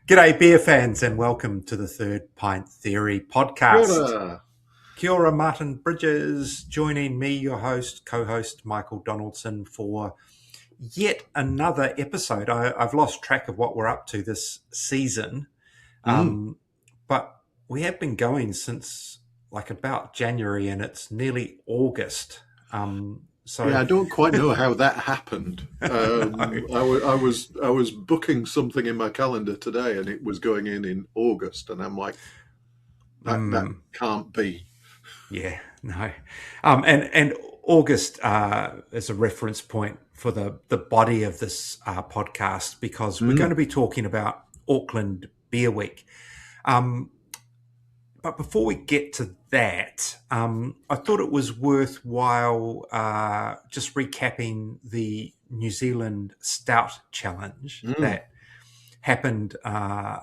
G'day, beer fans, and welcome to the Third Pint Theory podcast. Kia Kia ora, Martin Bridges, joining me, your host, co-host Michael Donaldson, for yet another episode. I've lost track of what we're up to this season, but we have been going since like about January, and it's nearly August. I don't quite know how that happened. I was booking something in my calendar today, and it was going in August, and I'm like, that can't be. Yeah, no, and August is a reference point for the body of this podcast because we're going to be talking about Auckland Beer Week. But before we get to that, I thought it was worthwhile just recapping the New Zealand Stout Challenge that happened a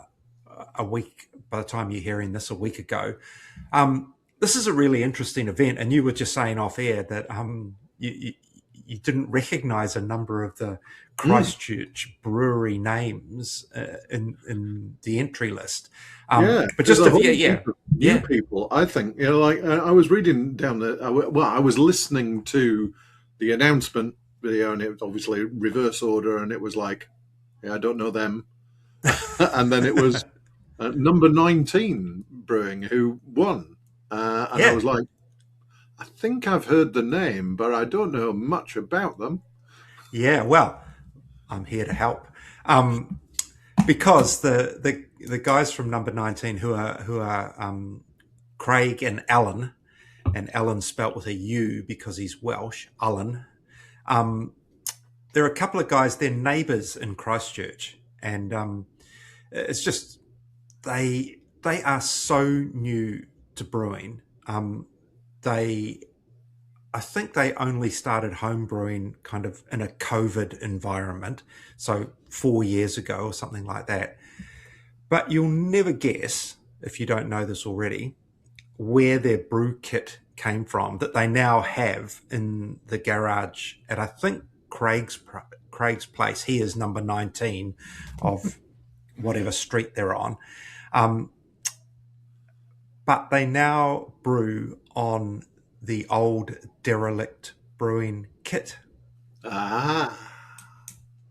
week, by the time you're hearing this, a week ago. This is a really interesting event, and you were just saying off air that you didn't recognise a number of the Christchurch brewery names in the entry list. But just new people, I think. I was reading down I was listening to the announcement video, and it was obviously reverse order, and it was like, I don't know them, and then it was number 19 Brewing who won, I was like, I think I've heard the name, but I don't know much about them. Yeah, well, I'm here to help. Because the guys from number 19 who are Craig and Alan spelt with a U because he's Welsh, Alan. There are a couple of guys, they're neighbours in Christchurch, and it's just they are so new to brewing. I think they only started homebrewing kind of in a COVID environment, so 4 years ago or something like that. But you'll never guess, if you don't know this already, where their brew kit came from that they now have in the garage at, I think, Craig's place. He is number 19 of whatever street they're on. But they now brew on the old derelict brewing kit.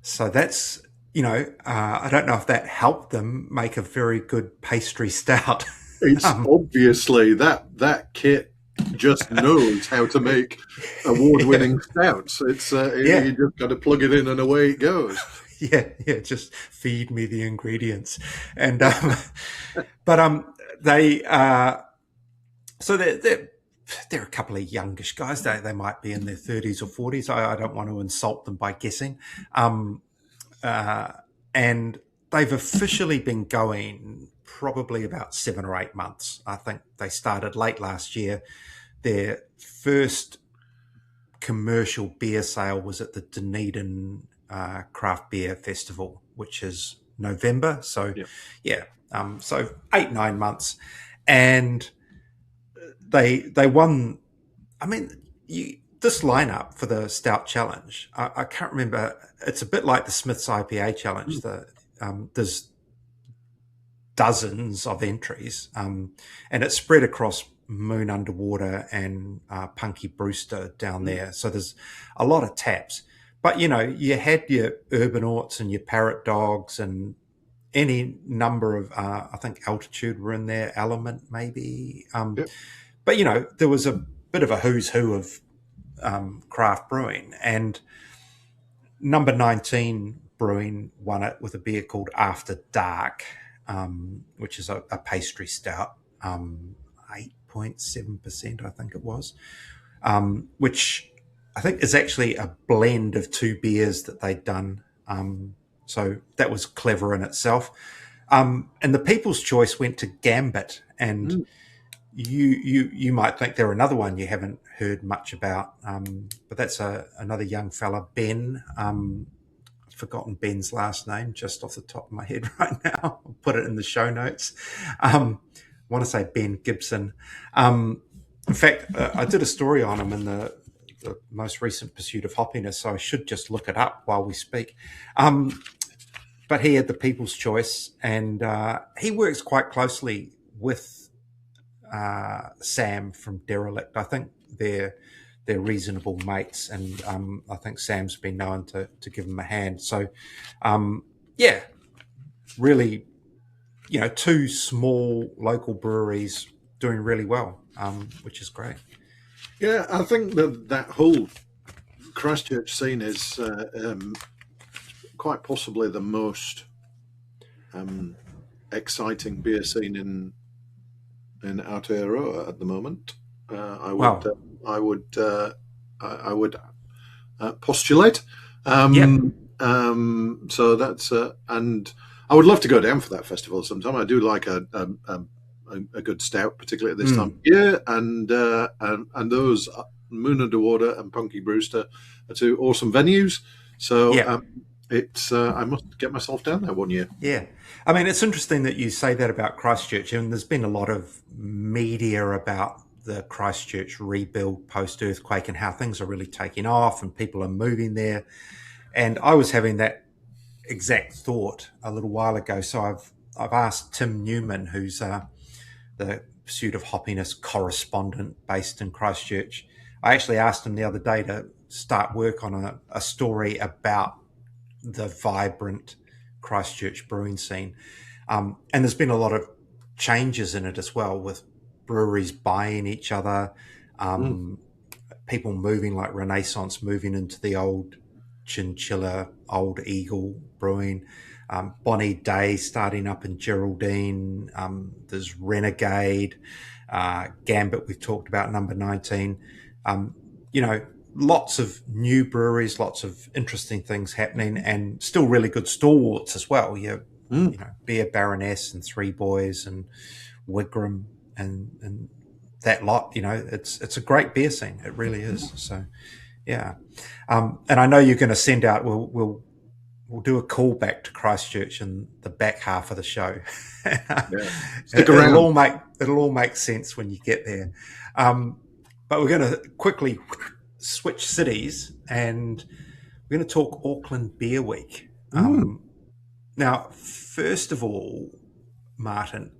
So that's, I don't know if that helped them make a very good pastry stout. It's obviously that kit just knows how to make award-winning stouts. It's you just got to plug it in and away it goes. Yeah, just feed me the ingredients. And they so they're a couple of youngish guys. They might be in their 30s or 40s. I don't want to insult them by guessing. And they've officially been going probably about 7 or 8 months. I think they started late last year. Their first commercial beer sale was at the Dunedin Craft Beer Festival, which is November. So, so 8-9 months. And they won. I mean, this lineup for the Stout Challenge, I can't remember. It's a bit like the Smith's IPA Challenge. There's dozens of entries, and it's spread across Moon Underwater and Punky Brewster down there. So there's a lot of taps. But, you had your Urban Orts and your Parrot Dogs and any number of, I think Altitude were in there, Element maybe. But, there was a bit of a who's who of craft brewing. And number 19 Brewing won it with a beer called After Dark, which is a pastry stout, 8.7%, I think it was, which I think is actually a blend of two beers that they'd done. So that was clever in itself. And the People's Choice went to Gambit, and you might think they're another one you haven't heard much about, but that's another young fella, Ben. I've forgotten Ben's last name just off the top of my head right now. I'll put it in the show notes. I want to say Ben Gibson. In fact, I did a story on him in the most recent Pursuit of Hoppiness, so I should just look it up while we speak. but he had the people's choice, and he works quite closely with Sam from Derelict. I think they're reasonable mates, and I think Sam's been known to give him a hand. So, yeah, really, two small local breweries doing really well, which is great. Yeah, I think that whole Christchurch scene is quite possibly the most exciting beer scene in Aotearoa at the moment. I would postulate. So that's and I would love to go down for that festival sometime. I do like a good stout, particularly at this time of year, and those Moon Underwater and Punky Brewster are two awesome venues. So it's I must get myself down there one year. Yeah, I mean, it's interesting that you say that about Christchurch, and there's been a lot of media about the Christchurch rebuild post-earthquake and how things are really taking off and people are moving there. And I was having that exact thought a little while ago. So I've asked Tim Newman, who's the Pursuit of Hoppiness correspondent based in Christchurch. I actually asked him the other day to start work on a story about the vibrant Christchurch brewing scene. And there's been a lot of changes in it as well, with breweries buying each other, people moving, like Renaissance moving into the old Chinchilla, Old Eagle brewing, Bonnie Day starting up in Geraldine, there's Renegade, Gambit we've talked about, number 19. Lots of new breweries, lots of interesting things happening, and still really good stalwarts as well. Beer Baroness and Three Boys and Wigram and that lot. It's a great beer scene. It really is. So, yeah. And I know you're going to send out. We'll do a call back to Christchurch in the back half of the show. Stick around. It'll all make sense when you get there. But we're going to quickly switch cities, and we're going to talk Auckland Beer Week. Now, first of all, Martin,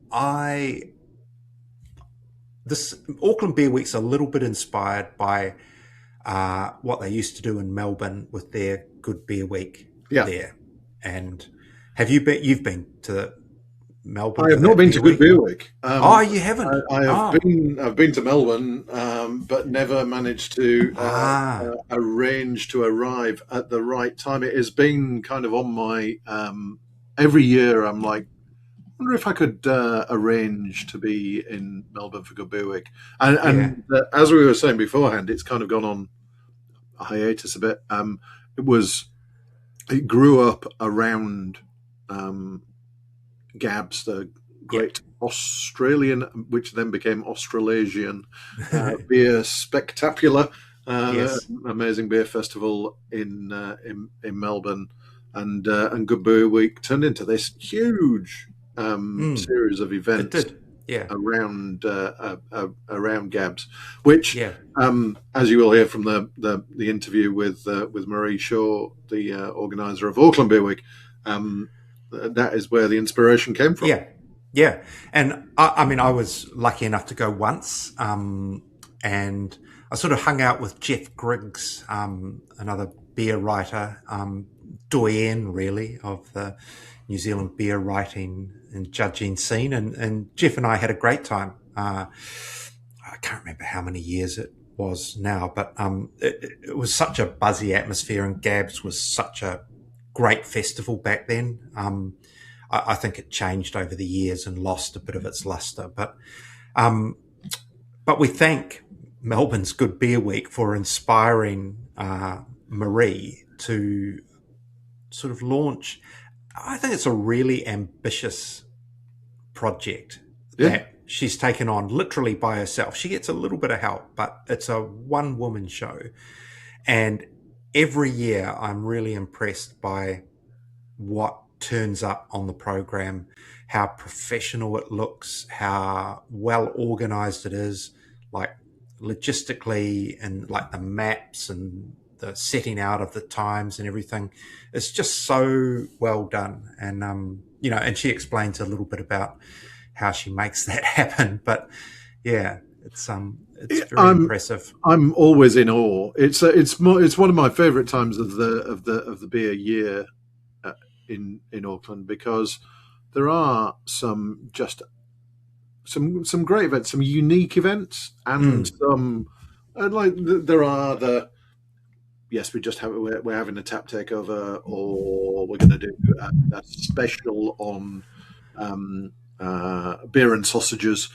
this Auckland Beer Week's a little bit inspired by what they used to do in Melbourne with their Good Beer Week there. And you've been to Melbourne? I have not been to Good Beer Week. You haven't? I've been to Melbourne, but never managed to arrange to arrive at the right time. It has been kind of on my every year. I'm like, I wonder if I could arrange to be in Melbourne for Good Beer Week. And as we were saying beforehand, it's kind of gone on a hiatus a bit. It grew up around Gabs, the great Australian, which then became Australasian beer spectacular, amazing beer festival in Melbourne, and Good Beer Week turned into this huge series of events around Gabs, which, as you will hear from the interview with Maree Shaw, the organiser of Auckland Beer Week, that is where the inspiration came from. Yeah. And I was lucky enough to go once, and I sort of hung out with Jeff Griggs, another beer writer, doyen really of the New Zealand beer writing and judging scene, and Jeff and I had a great time. I can't remember how many years it was now, but it was such a buzzy atmosphere, and Gabs was such a great festival back then. I think it changed over the years and lost a bit of its luster, but we thank Melbourne's Good Beer Week for inspiring Maree to sort of launch. I think it's a really ambitious project that she's taken on literally by herself. She gets a little bit of help, but it's a one-woman show. And every year I'm really impressed by what turns up on the program, how professional it looks, how well organized it is, like logistically, and like the maps and the setting out of the times and everything. It's just so well done. And, and she explains a little bit about how she makes that happen. But yeah, it's very impressive. I'm always in awe. It's one of my favourite times of the beer year in Auckland, because there are some great events, some unique events, and some there are we're having a tap takeover, or we're going to do a special on beer and sausages.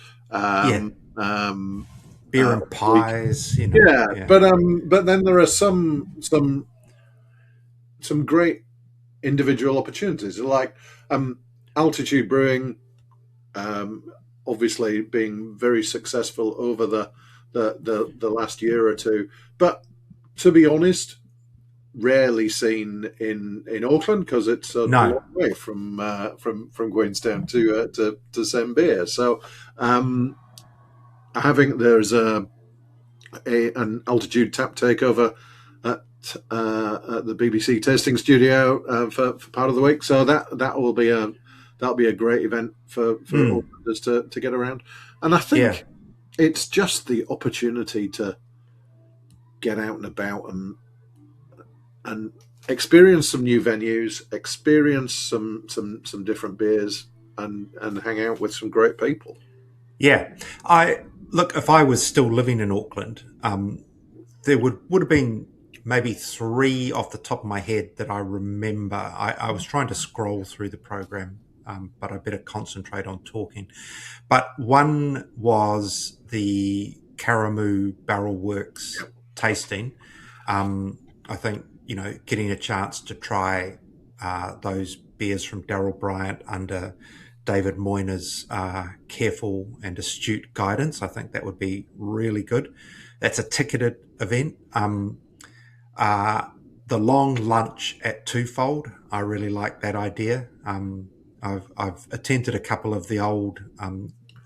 Beer and pies, but then there are some great individual opportunities, like Altitude Brewing, obviously being very successful over the last year or two, but to be honest, rarely seen in Auckland, because it's a long way from Queenstown to send beer. So there's an Altitude tap takeover at the BBC tasting studio for part of the week. So that'll be a great event for Aucklanders to get around. And I think it's just the opportunity to get out and about and experience some new venues, experience some different beers, and hang out with some great people. Yeah, if I was still living in Auckland, there would have been maybe 3 off the top of my head that I remember. I was trying to scroll through the program, but I better concentrate on talking. But one was the Karamu Barrel Works tasting. I think, getting a chance to try those beers from Daryl Bryant under David Moyner's careful and astute guidance, I think that would be really good. That's a ticketed event. The long lunch at Twofold, I really like that idea. I've attended a couple of the old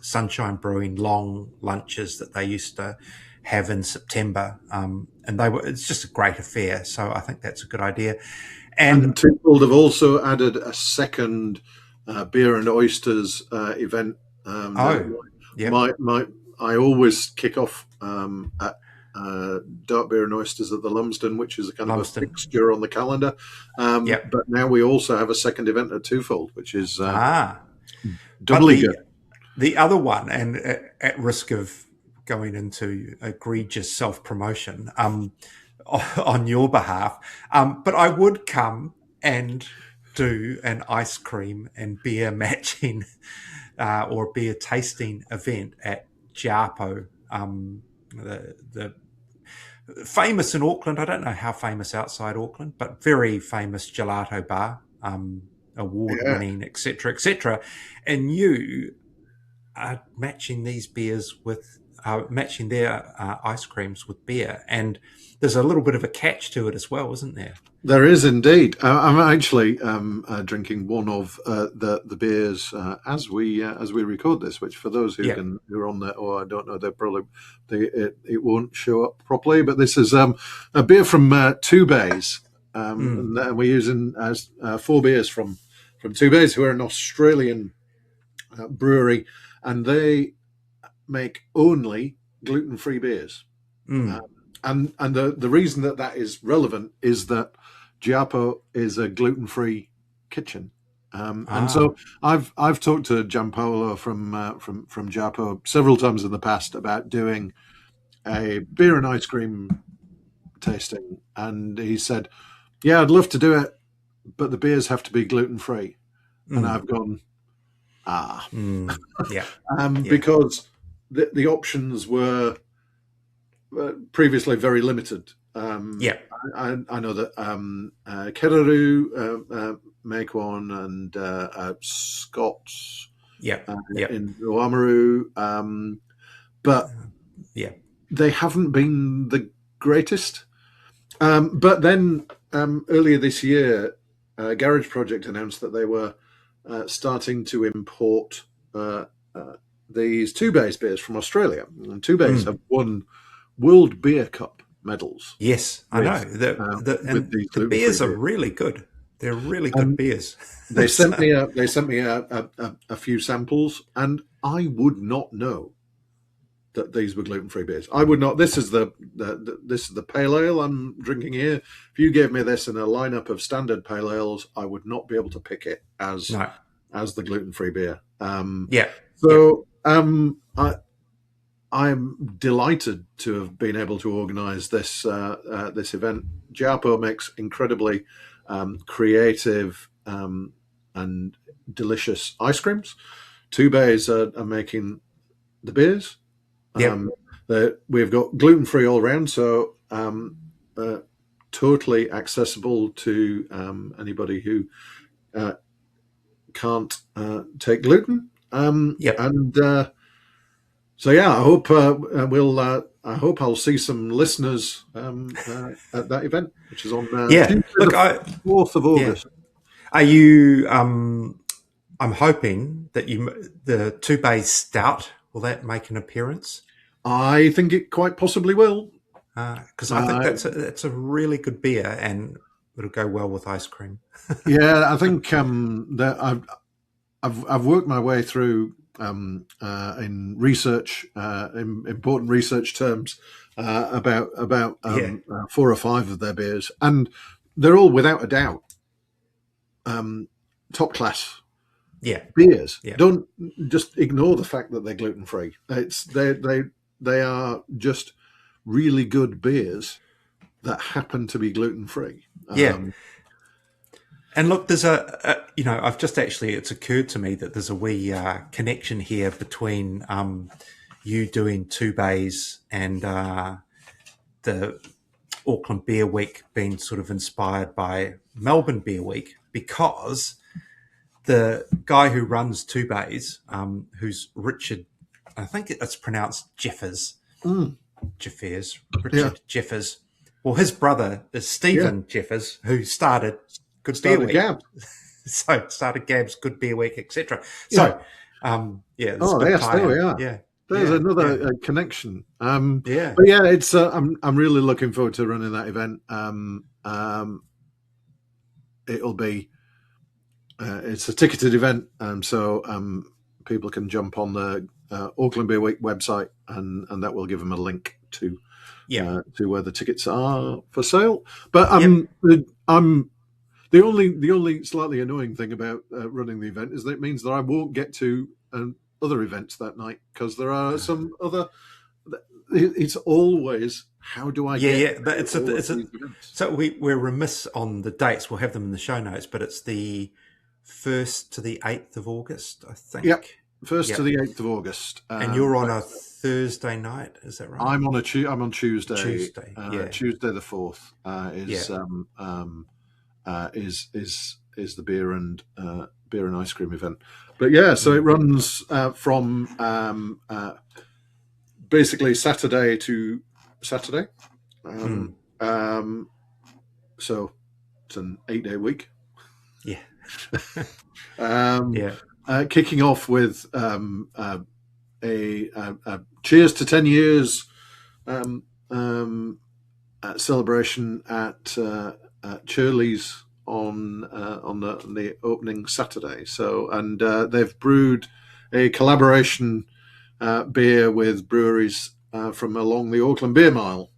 Sunshine Brewing long lunches that they used to have in September, and it's just a great affair. So I think that's a good idea. And Twofold have also added a second beer and oysters event. I always kick off at dark beer and oysters at the Lumsden, which is a kind of a fixture on the calendar. But now we also have a second event at Twofold, which is doubly good. The other one, and at risk of going into egregious self-promotion on your behalf, but I would come and do an ice cream and beer matching or beer tasting event at Giapo, the famous in Auckland. I don't know how famous outside Auckland, but very famous gelato bar, award-winning, etc., etc. And you are matching these beers with matching their ice creams with beer, and there's a little bit of a catch to it as well, isn't there? There is indeed. I'm actually drinking one of the beers as we record this. Which, for those who are on there, I don't know, it won't show up properly. But this is a beer from Two Bays, and we're using 4 beers from Two Bays, who are an Australian brewery, and they make only gluten-free beers. And the reason that is relevant is that Giapo is a gluten-free kitchen, and so I've talked to Gianpaolo from Giapo several times in the past about doing a beer and ice cream tasting, and he said, "Yeah, I'd love to do it, but the beers have to be gluten-free." And I've gone, because the options were previously very limited. I know that Keraru make one, and Scott's in Oamaru, but they haven't been the greatest. But then earlier this year, Garage Project announced that they were starting to import these Two Bays beers from Australia. And Two Bays have won World Beer Cup medals. Yes, I know. The beers are really good. They're really good beers. They sent me a few samples, and I would not know that these were gluten-free beers. I would not. This is the pale ale I'm drinking here. If you gave me this in a lineup of standard pale ales, I would not be able to pick it as the gluten-free beer. I'm delighted to have been able to organise this this event. Giapo makes incredibly creative and delicious ice creams. Two Bays are making the beers. We've got gluten-free all around, so totally accessible to anybody who can't take gluten. So yeah, I hope I hope I'll see some listeners at that event, which is on Tuesday, the 4th of August. Are you? I'm hoping that the Two Bays Stout, will that make an appearance? I think it quite possibly will, because I think that's a really good beer, and it'll go well with ice cream. Yeah, I think that I've worked my way through in research, in important research terms, about 4 or 5 of their beers, and they're all without a doubt top class beers. Don't just ignore the fact that they're gluten free. They are just really good beers that happen to be gluten free. And look, there's I've just it's occurred to me that there's a wee connection here between you doing Two Bays and the Auckland Beer Week being sort of inspired by Melbourne Beer Week, because the guy who runs Two Bays, who's Richard, I think it's pronounced Jeffers, Richard Jeffers. Well, his brother is Stephen Jeffers, who started Beer Week. So started Gab's Good Beer Week, etc. So, there we are. Yeah, there's another connection. But it's I'm really looking forward to running that event. It'll be it's a ticketed event, so people can jump on the Auckland Beer Week website, and that will give them a link to where the tickets are for sale. But the only slightly annoying thing about running the event is that it means that I won't get to other events that night, because there are some other. It's always, how do I get? But so we're remiss on the dates. We'll have them in the show notes, but it's the 1st to the 8th of August, I think. Yep, 1st to the 8th of August. And you're on a Thursday night, is that right? I'm on Tuesday. Tuesday the 4th is the beer and ice cream event. But so it runs from basically Saturday to Saturday. So it's an 8-day week. Kicking off with a cheers to 10 years celebration at Churley's on the opening Saturday. So, and they've brewed a collaboration beer with breweries from along the Auckland Beer Mile.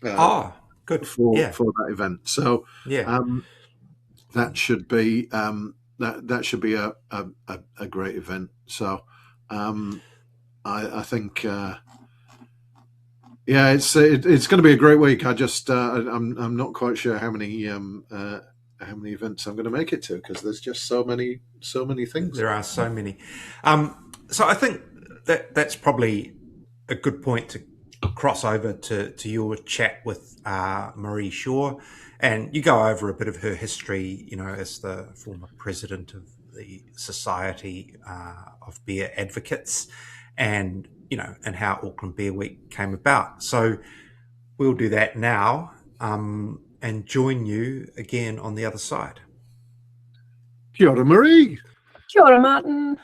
Good for that event. So that should be that should be a great event. So I think it's going to be a great week. I just I'm not quite sure how many events I'm going to make it to, because there's just so many things. There are so many. So I think that's probably a good point to cross over to your chat with Maree Shaw, and you go over a bit of her history, as the former president of the Society of Beer Advocates, and and how Auckland Beer Week came about. So we'll do that now, and join you again on the other side. Kia ora, Maree. Kia ora, Martin.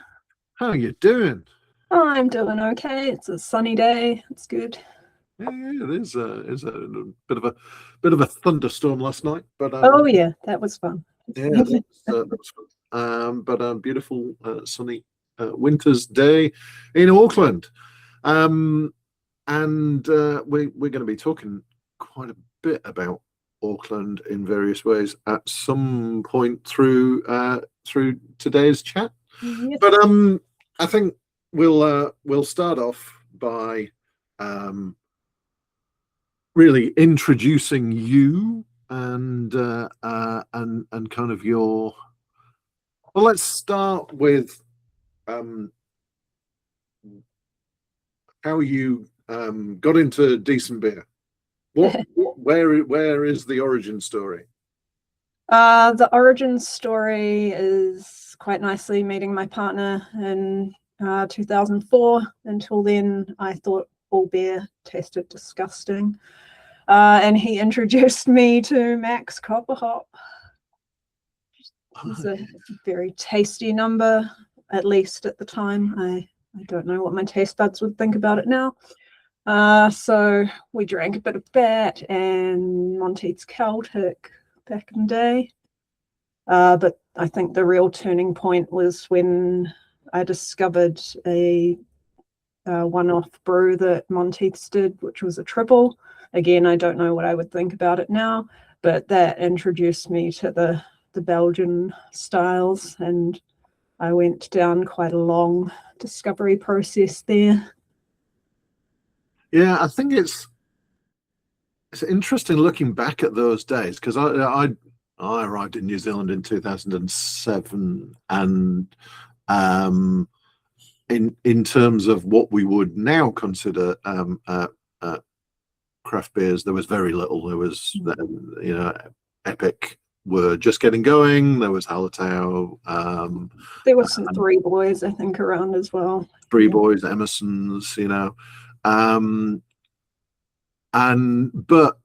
How are you doing? I'm doing okay. It's a sunny day. It's good. Yeah, it is. Is a bit of a thunderstorm last night, but Oh yeah, that was fun. yeah, that was fun. But a beautiful sunny winter's day in Auckland, and we're going to be talking quite a bit about Auckland in various ways at some point through today's chat. Yes. But I think we'll start off by really introducing you and kind of your. Well, let's start with how you got into decent beer. Where is the origin story? The origin story is quite nicely meeting my partner in 2004. Until then, I thought all beer tasted disgusting. And he introduced me to Max Copper Hop. It was a very tasty number, at least at the time. I don't know what my taste buds would think about it now. So we drank a bit of that and Monteith's Celtic back in the day. But I think the real turning point was when I discovered a one-off brew that Monteith's did, which was a Tripel. Again, I don't know what I would think about it now, but that introduced me to the Belgian styles, and I went down quite a long discovery process there. Yeah, I think it's interesting looking back at those days, because I arrived in New Zealand in 2007, and in terms of what we would now consider craft beers, there was very little. There was Epic were just getting going. There was Hallertau. There were some Three Boys, I think, around as well. Three Boys, Emerson's, but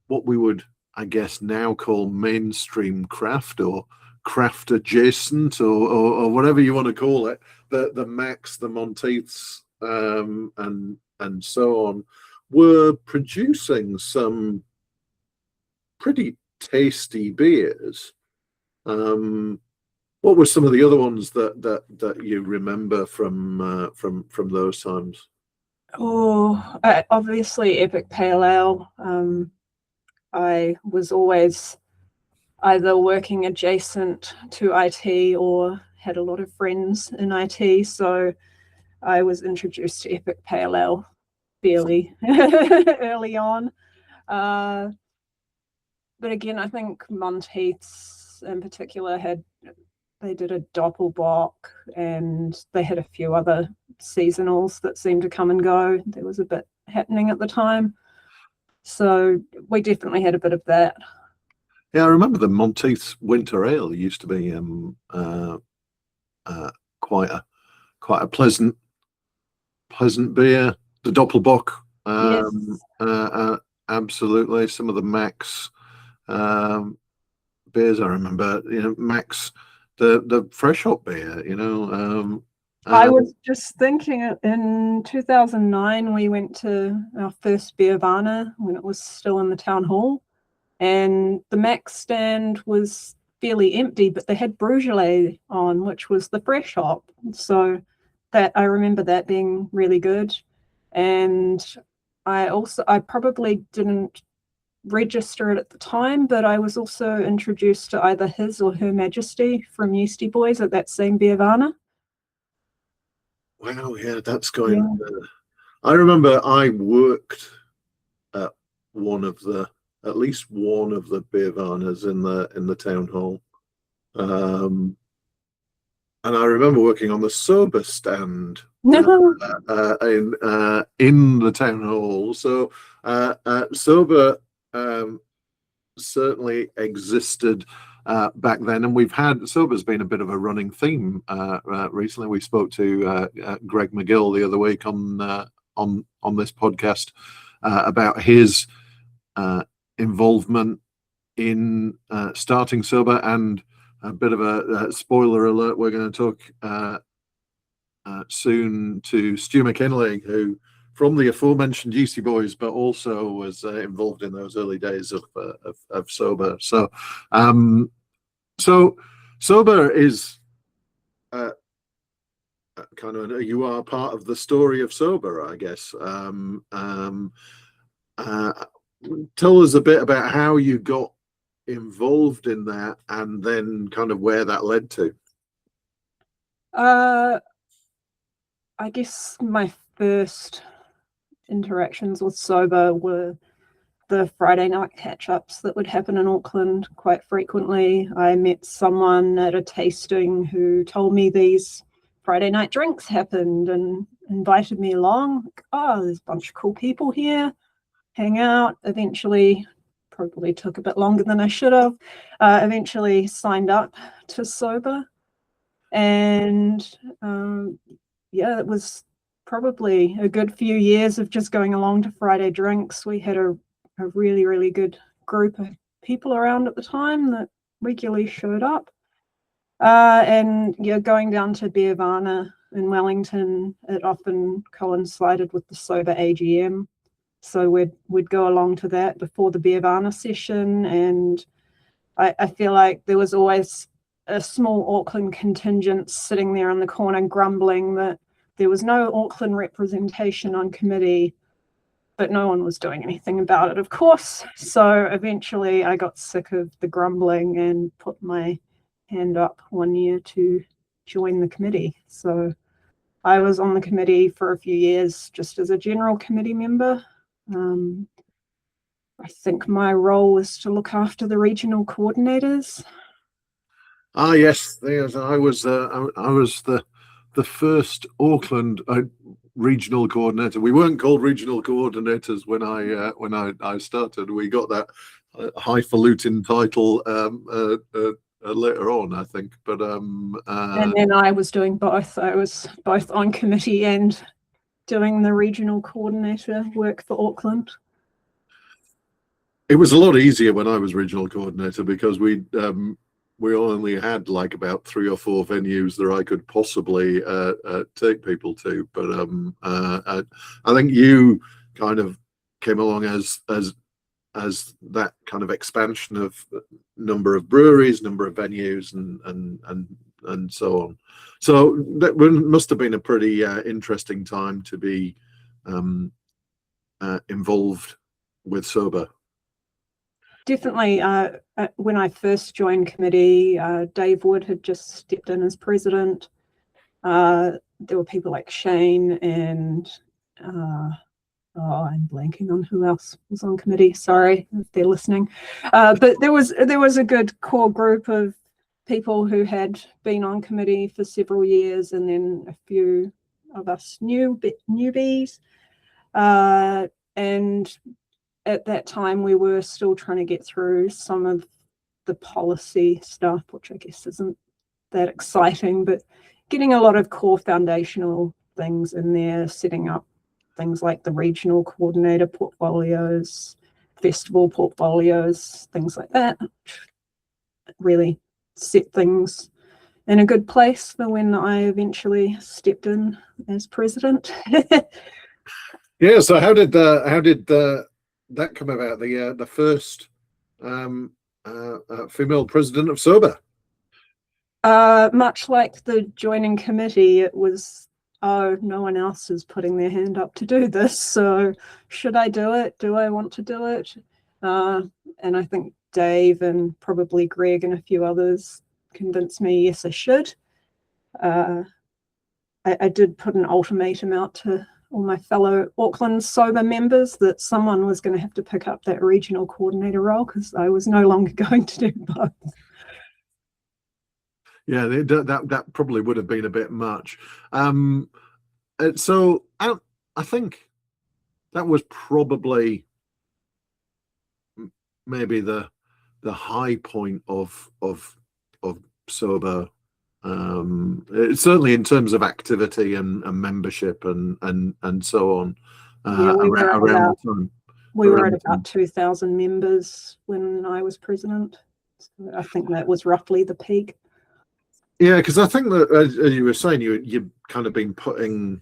what we would, I guess, now call mainstream craft or craft adjacent or whatever you want to call it, the Max, the Monteiths, and so on, were producing some pretty tasty beers. What were some of the other ones that you remember from those times? Oh, obviously Epic Pale Ale. I was always either working adjacent to IT or had a lot of friends in IT, so I was introduced to Epic Pale Ale fairly early on. But again, I think Monteith's in particular they did a Doppelbock, and they had a few other seasonals that seemed to come and go. There was a bit happening at the time. So we definitely had a bit of that. Yeah, I remember the Monteith's Winter Ale used to be quite a pleasant beer. The Doppelbock, yes. Absolutely. Some of the Max beers I remember, Max, the fresh hop beer, I was just thinking in 2009 we went to our first Beervana when it was still in the town hall, and the Max stand was fairly empty, but they had Brugelé on, which was the fresh hop. So that I remember that being really good. And I probably didn't register it at the time, but I was also introduced to either His or Her Majesty from Yeastie Boys at that same Beervana. Wow, yeah, that's going. Yeah. I remember I worked at at least one of the Beervanas in the town hall, and I remember working on the SOBA stand in the town hall. So SOBA certainly existed back then, and SOBA's been a bit of a running theme recently. We spoke to Greg McGill the other week on this podcast about his involvement in starting SOBA, and a bit of a spoiler alert, we're going to talk soon to Stu McKinley, who from the aforementioned Yeastie Boys, but also was involved in those early days of SOBA. So, so SOBA is kind of, you are part of the story of SOBA, I guess. Tell us a bit about how you got involved in that, and then kind of where that led to. I guess my first interactions with SOBA were the Friday night catch-ups that would happen in Auckland quite frequently. I met someone at a tasting who told me these Friday night drinks happened and invited me along. Oh, there's a bunch of cool people here. Hang out. Eventually, probably took a bit longer than I should have, eventually signed up to SOBA. And yeah, it was probably a good few years of just going along to Friday drinks. We had a really, really good group of people around at the time that regularly showed up. And yeah, going down to Beervana in Wellington, it often coincided with the SOBA AGM. So we'd go along to that before the Beervana session. And I feel like there was always a small Auckland contingent sitting there in the corner grumbling that there was no Auckland representation on committee, but no one was doing anything about it, of course. So eventually I got sick of the grumbling and put my hand up one year to join the committee. So I was on the committee for a few years just as a general committee member. I think my role was to look after the regional coordinators. Ah, yes, I was the first Auckland regional coordinator. We weren't called regional coordinators when I started. We got that highfalutin title later on, I think. But and then I was doing both. I was both on committee and doing the regional coordinator work for Auckland. It was a lot easier when I was regional coordinator because we only had like about 3 or 4 venues that I could possibly take people to. But I think you kind of came along as that kind of expansion of number of breweries, number of venues, and so on. So that must have been a pretty interesting time to be involved with SOBA. Definitely. When I first joined committee, Dave Wood had just stepped in as president. There were people like Shane and I'm blanking on who else was on committee. Sorry if they're listening. But there was a good core group of people who had been on committee for several years, and then a few of us newbies. And at that time, we were still trying to get through some of the policy stuff, which I guess isn't that exciting, but getting a lot of core foundational things in there, setting up things like the regional coordinator portfolios, festival portfolios, things like that, really set things in a good place for when I eventually stepped in as president. Yeah. So how did that come about? The first female president of SOBA. Much like the joining committee, it was, oh, no one else is putting their hand up to do this, so should I do it? Do I want to do it? And I think Dave and probably Greg and a few others convinced me, yes, I should. I did put an ultimatum out to all my fellow Auckland SOBA members that someone was going to have to pick up that regional coordinator role because I was no longer going to do both. Yeah, that probably would have been a bit much. So I think that was probably maybe the high point of SOBA. Certainly in terms of activity and membership and so on. Yeah, around the time. We were at about 2,000 members when I was president. So I think that was roughly the peak. Yeah, because I think that, as you were saying, you've kind of been putting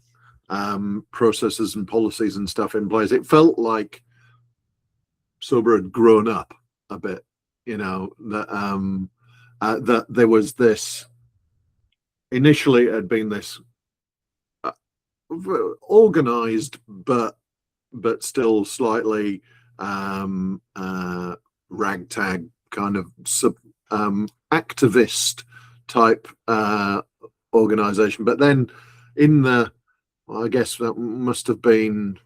processes and policies and stuff in place. It felt like SOBA had grown up a bit, that there was this, initially it had been this organized but still slightly ragtag kind of activist type organization. But then I guess that must have been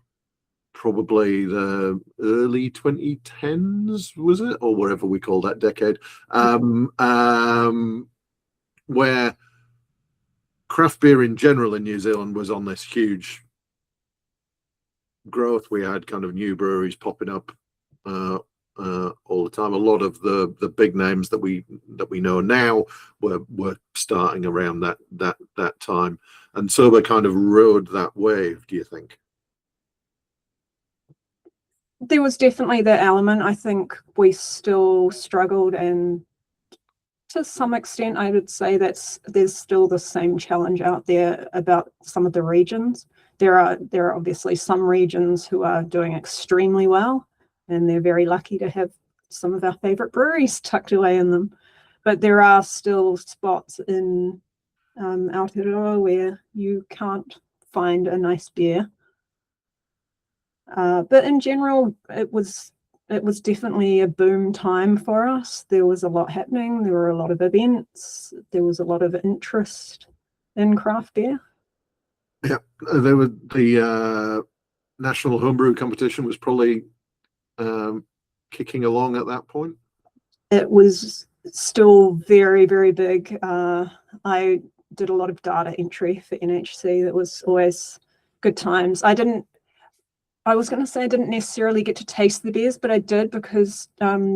probably the early 2010s, was it, or whatever we call that decade, where craft beer in general in New Zealand was on this huge growth. We had kind of new breweries popping up all the time. A lot of the big names that we know now were starting around that time, and SOBA kind of rode that wave. Do you think? There was definitely that element. I think we still struggled, and to some extent I would say there's still the same challenge out there about some of the regions. There are obviously some regions who are doing extremely well, and they're very lucky to have some of our favorite breweries tucked away in them. But there are still spots in Aotearoa where you can't find a nice beer. But in general, it was definitely a boom time for us. There was a lot happening. There were a lot of events. There was a lot of interest in craft beer. Yeah, there were the national homebrew competition was probably kicking along at that point. It was still very, very big. I did a lot of data entry for NHC. That was always good times. I was going to say I didn't necessarily get to taste the beers, but I did, because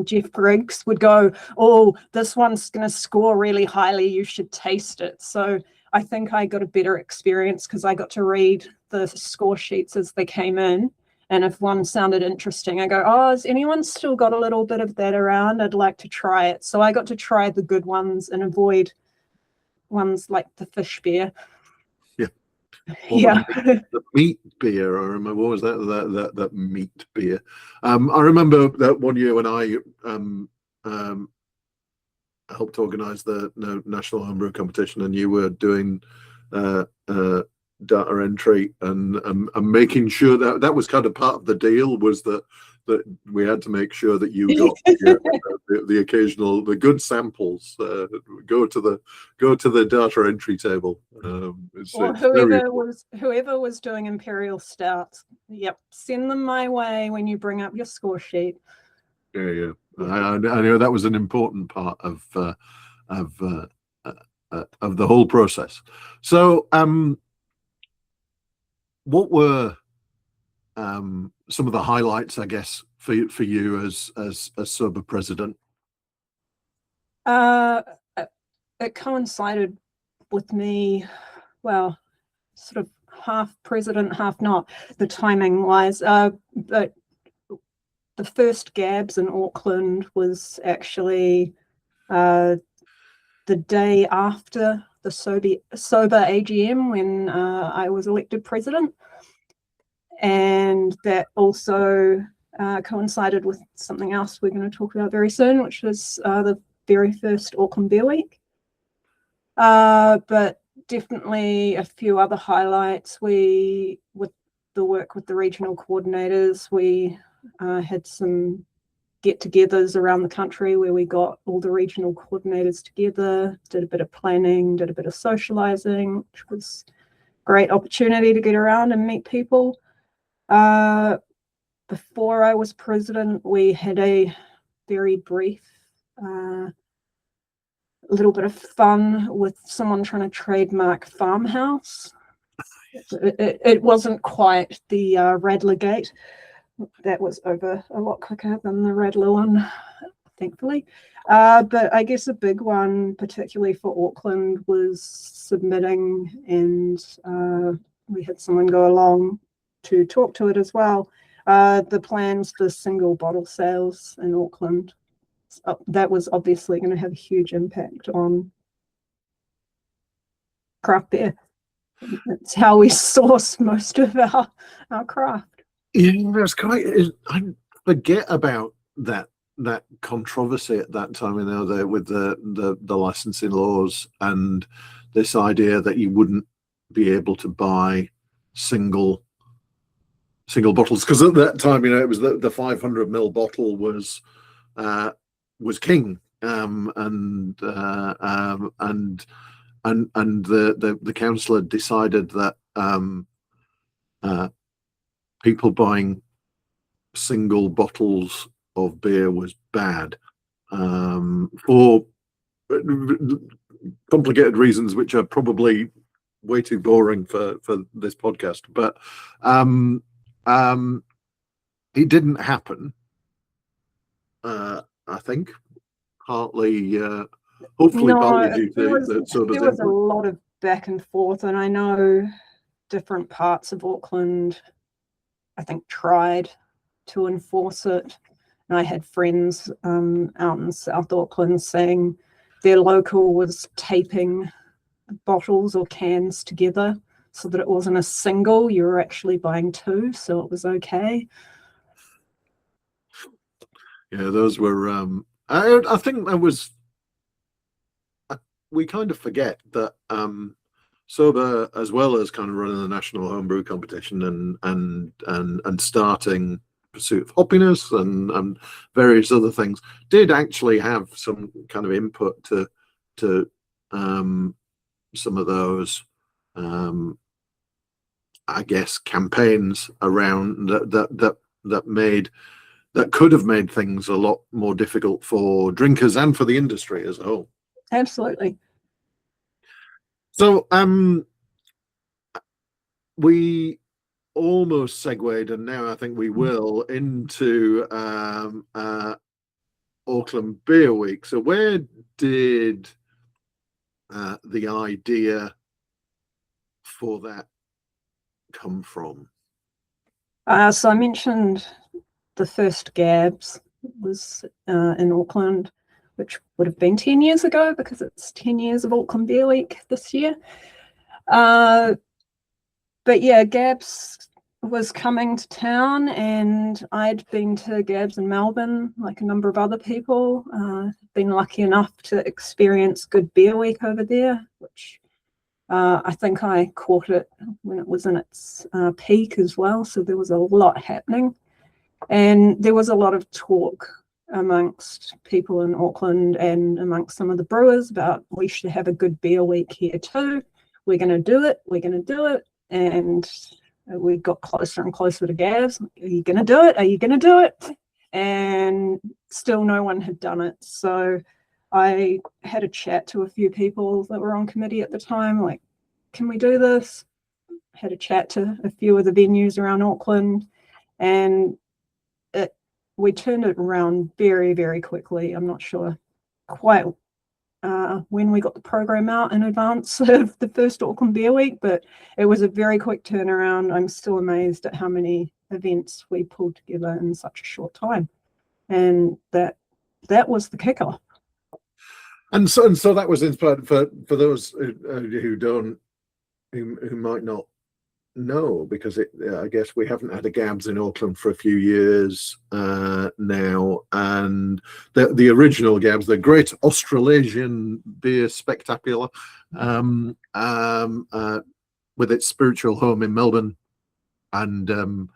Jeff Briggs would go, "Oh, this one's going to score really highly. You should taste it." So I think I got a better experience because I got to read the score sheets as they came in. And if one sounded interesting, I go, "Oh, has anyone still got a little bit of that around? I'd like to try it." So I got to try the good ones and avoid ones like the fish beer. Yeah. The meat beer, I remember. What was that meat beer? I remember that one year when I helped organise the national homebrew competition, and you were doing data entry and making sure that was kind of part of the deal, was that we had to make sure that you got the good samples. Go to the data entry table. Whoever was doing imperial stouts, yep, send them my way when you bring up your score sheet. Yeah. I know that was an important part of the whole process. So, what were some of the highlights, I guess, for you as SOBA president? It coincided with me, well, sort of half president, half not, the timing wise. But the first Gabs in Auckland was actually the day after the SOBA AGM, when I was elected president. And that also coincided with something else we're going to talk about very soon, which was the very first Auckland Beer Week. But definitely a few other highlights. With the work with the regional coordinators, we had some get-togethers around the country where we got all the regional coordinators together, did a bit of planning, did a bit of socializing, which was a great opportunity to get around and meet people. Before I was president, we had a very brief little bit of fun with someone trying to trademark Farmhouse. It wasn't quite the Radler Gate. That was over a lot quicker than the Radler one, thankfully. But I guess a big one, particularly for Auckland, was submitting, and we had someone go along to talk to it as well. The plans for single bottle sales in Auckland. That was obviously going to have a huge impact on craft beer. It's how we source most of our craft. Yeah, that's quite. I forget about that controversy at that time, with the licensing laws and this idea that you wouldn't be able to buy single bottles, because at that time, it was the 500 ml bottle was king, and the council had decided that people buying single bottles of beer was bad, for complicated reasons, which are probably way too boring for this podcast. But it didn't happen. I think partly, hopefully, partly due to the SOBA's there was a lot of back and forth, and I know different parts of Auckland, I think, tried to enforce it. And I had friends out in South Auckland saying their local was taping bottles or cans together so that it wasn't a single, you were actually buying two, so it was okay. Yeah, those were I think that was, we kind of forget that SOBA, as well as kind of running the national homebrew competition and starting Pursuit of Hoppiness and various other things, did actually have some kind of input to some of those I guess campaigns around that could have made things a lot more difficult for drinkers and for the industry as a whole. Absolutely. So we almost segued, and now I think we will, into Auckland Beer Week. So where did the idea for that come from? So I mentioned the first Gabs was in Auckland, which would have been 10 years ago, because it's 10 years of Auckland Beer Week this year. But yeah, Gabs was coming to town, and I'd been to Gabs in Melbourne, like a number of other people. Been lucky enough to experience good beer week over there, which I think I caught it when it was in its peak as well. So there was a lot happening, and there was a lot of talk amongst people in Auckland and amongst some of the brewers about, we should have a good beer week here too. We're going to do it. We're going to do it. And we got closer and closer to Gabs. Are you going to do it? Are you going to do it? And still no one had done it. So I had a chat to a few people that were on committee at the time, like, can we do this? Had a chat to a few of the venues around Auckland, and we turned it around very, very quickly. I'm not sure quite when we got the program out in advance of the first Auckland Beer Week, but it was a very quick turnaround. I'm still amazed at how many events we pulled together in such a short time, and that was the kickoff. And so that was inspired for those who might not know, because I guess we haven't had a Gabs in Auckland for a few years now, and the original Gabs, the Great Australasian Beer Spectacular, with its spiritual home in Melbourne, and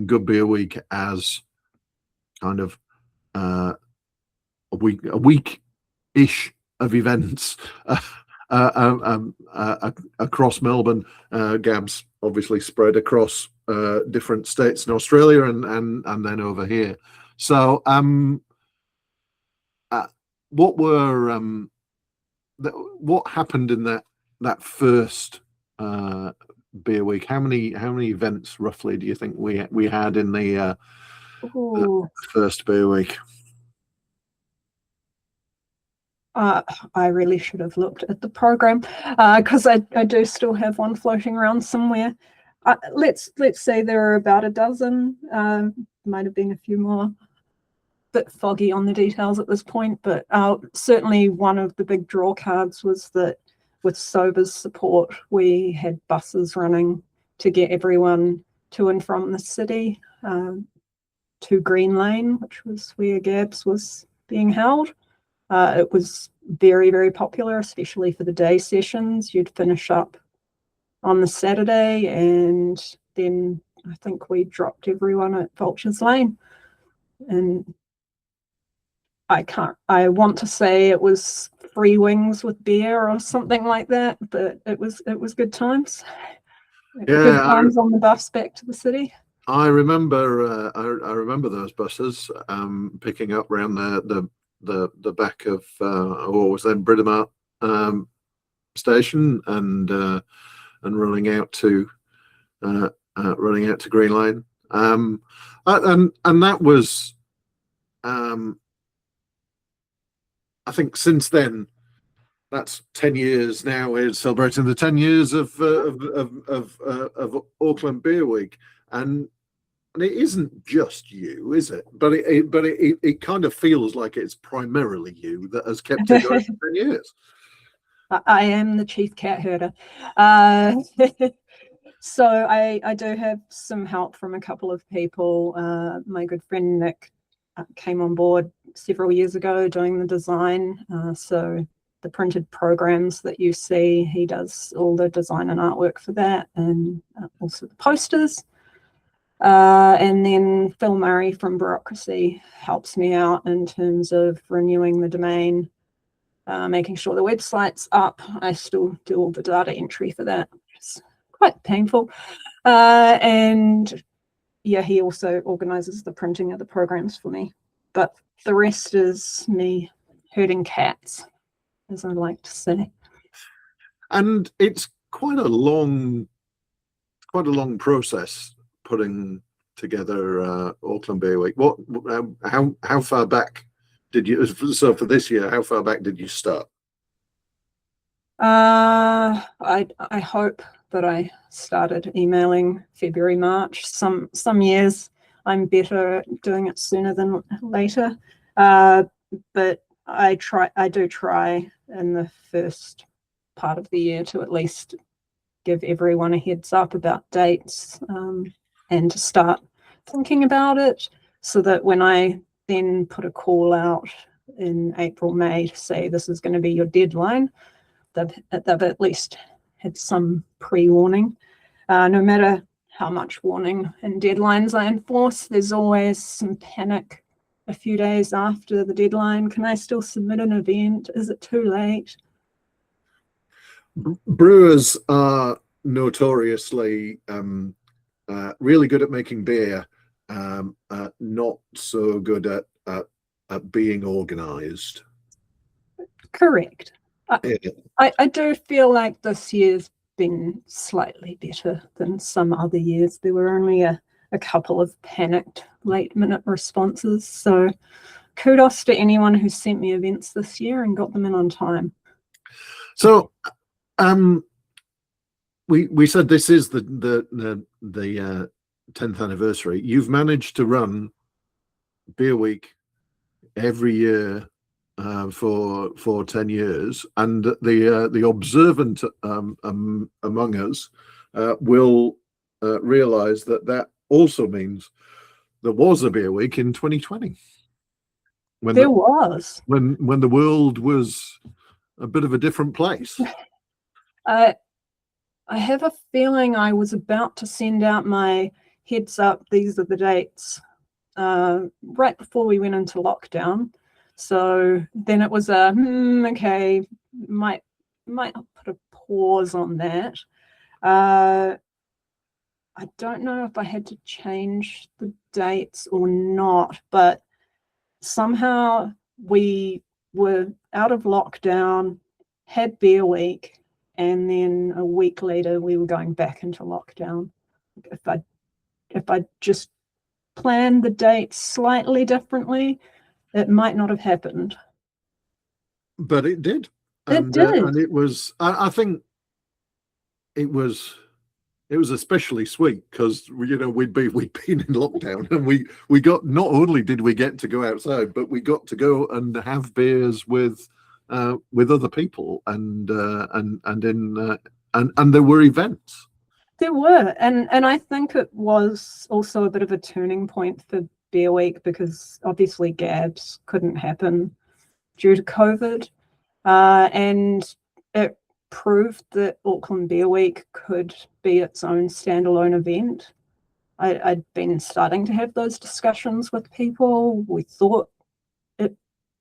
Good Beer Week as kind of a week-ish of events across Melbourne. Gabs obviously spread across different states in Australia and then over here. So what happened in that first beer week? How many events roughly do you think we had in the first beer week? I really should have looked at the program, because I do still have one floating around somewhere. Let's say there are about a dozen. Might have been a few more. Bit foggy on the details at this point, but certainly one of the big draw cards was that with SOBA's support, we had buses running to get everyone to and from the city to Green Lane, which was where Gabs was being held. It was very, very popular, especially for the day sessions. You'd finish up on the Saturday, and then I think we dropped everyone at Vulture's Lane. And I want to say it was free wings with beer or something like that, but it was good times. Good times on the bus back to the city. I remember I remember those buses picking up around the back of what was then Britomart station and running out to Green Lane, and that was I think since then, that's 10 years now. We're celebrating the 10 years of Auckland Beer Week, and it isn't just you, is it? But it kind of feels like it's primarily you that has kept it going for 10 years. I am the chief cat herder. So I do have some help from a couple of people. My good friend Nick came on board several years ago doing the design. So the printed programs that you see, he does all the design and artwork for that, and also the posters. And then Phil Murray from Bureaucracy helps me out in terms of renewing the domain, making sure the website's up. I still do all the data entry for that, which is quite painful. And yeah, he also organizes the printing of the programs for me. But the rest is me herding cats, as I like to say. And it's quite a long process putting together Auckland Beer Week. How far back did you? So for this year, how far back did you start? I hope that I started emailing February, March. Some years I'm better at doing it sooner than later. But I do try in the first part of the year to at least give everyone a heads up about dates, and to start thinking about it, so that when I then put a call out in April, May to say this is going to be your deadline, they've at least had some pre-warning. No matter how much warning and deadlines I enforce, there's always some panic a few days after the deadline. Can I still submit an event? Is it too late? Brewers are notoriously really good at making beer, not so good at being organized. Correct. I do feel like this year's been slightly better than some other years. There were only a couple of panicked late-minute responses. So kudos to anyone who sent me events this year and got them in on time. So we said this is the 10th anniversary. You've managed to run Beer Week every year for 10 years, and the observant among us will realize that also means there was a Beer Week in 2020 when the world was a bit of a different place. I have a feeling I was about to send out my heads up, these are the dates, right before we went into lockdown. So then it was okay, might put a pause on that. I don't know if I had to change the dates or not, but somehow we were out of lockdown, had Beer Week, and then a week later we were going back into lockdown. If I just planned the dates slightly differently, it might not have happened. But it did. It did. And it was, I think it was especially sweet because, you know, we'd been in lockdown, and we got, not only did we get to go outside, but we got to go and have beers with with other people, and there were events. There were, and I think it was also a bit of a turning point for Beer Week, because obviously Gabs couldn't happen due to COVID, and it proved that Auckland Beer Week could be its own standalone event. I'd been starting to have those discussions with people. We thought it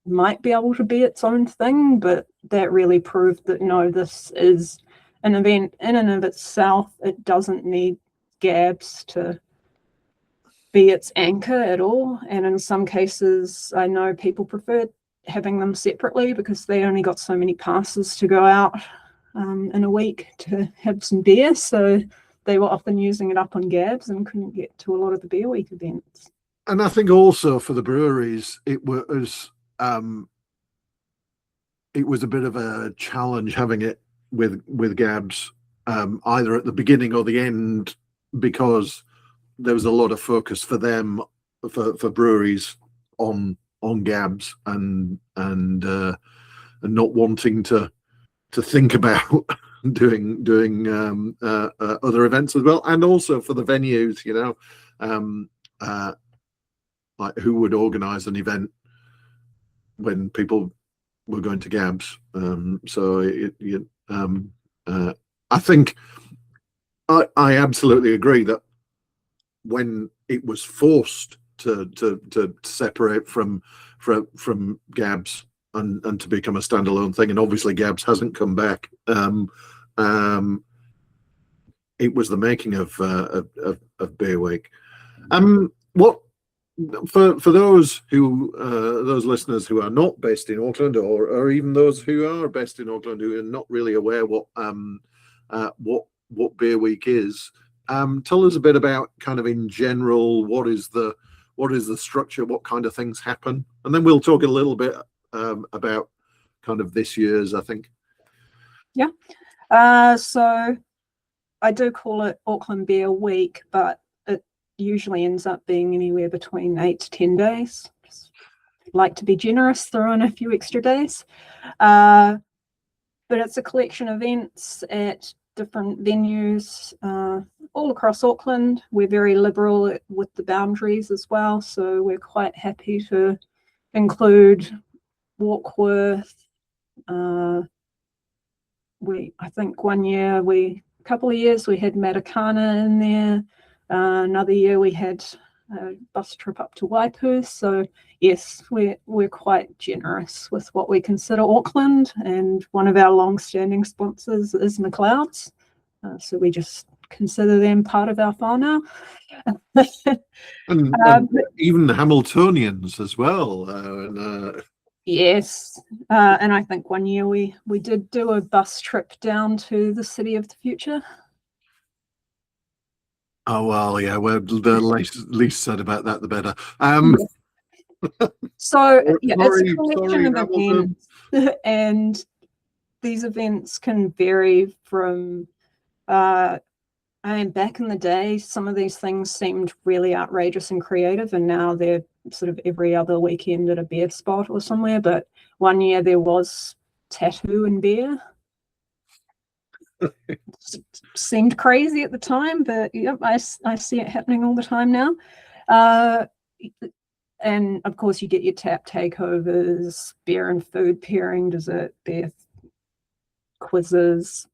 might be able to be its own thing, but that really proved that no, this is an event in and of itself. It doesn't need Gabs to be its anchor at all. And in some cases, I know people preferred having them separately because they only got so many passes to go out in a week to have some beer. So they were often using it up on Gabs and couldn't get to a lot of the Beer Week events. And I think also for the breweries, it was a bit of a challenge having it with Gabs either at the beginning or the end, because there was a lot of focus for them, for breweries on Gabs and not wanting to think about doing other events as well, and also for the venues, like who would organise an event when people were going to Gabs. I think I absolutely agree that when it was forced to separate from Gabs and to become a standalone thing, and obviously Gabs hasn't come back, it was the making of Beer Week. What for those listeners who are not based in Auckland, or even those who are based in Auckland who are not really aware what Beer Week is, tell us a bit about kind of in general what is the structure, what kind of things happen, and then we'll talk a little bit about kind of this year's, I think. Yeah. So I do call it Auckland Beer Week, but it usually ends up being anywhere between 8 to 10 days. Just like to be generous, throw in a few extra days. But it's a collection of events at different venues all across Auckland. We're very liberal with the boundaries as well, so we're quite happy to include Warkworth. I think a couple of years we had Matakana in there. Another year we had a bus trip up to Waipu. So yes, we're quite generous with what we consider Auckland, and one of our long-standing sponsors is McLeod's. So we just consider them part of our whānau. and even the Hamiltonians as well. Yes, and I think one year we did do a bus trip down to the City of the Future. Oh well, yeah. Well, the least said about that, the better. So yeah, it's a collection of events, and these events can vary from. Back in the day, some of these things seemed really outrageous and creative, and now they're sort of every other weekend at a beer spot or somewhere. But one year there was tattoo and beer. Seemed crazy at the time, but yep, I see it happening all the time now. And of course you get your tap takeovers, beer and food pairing, dessert beer quizzes,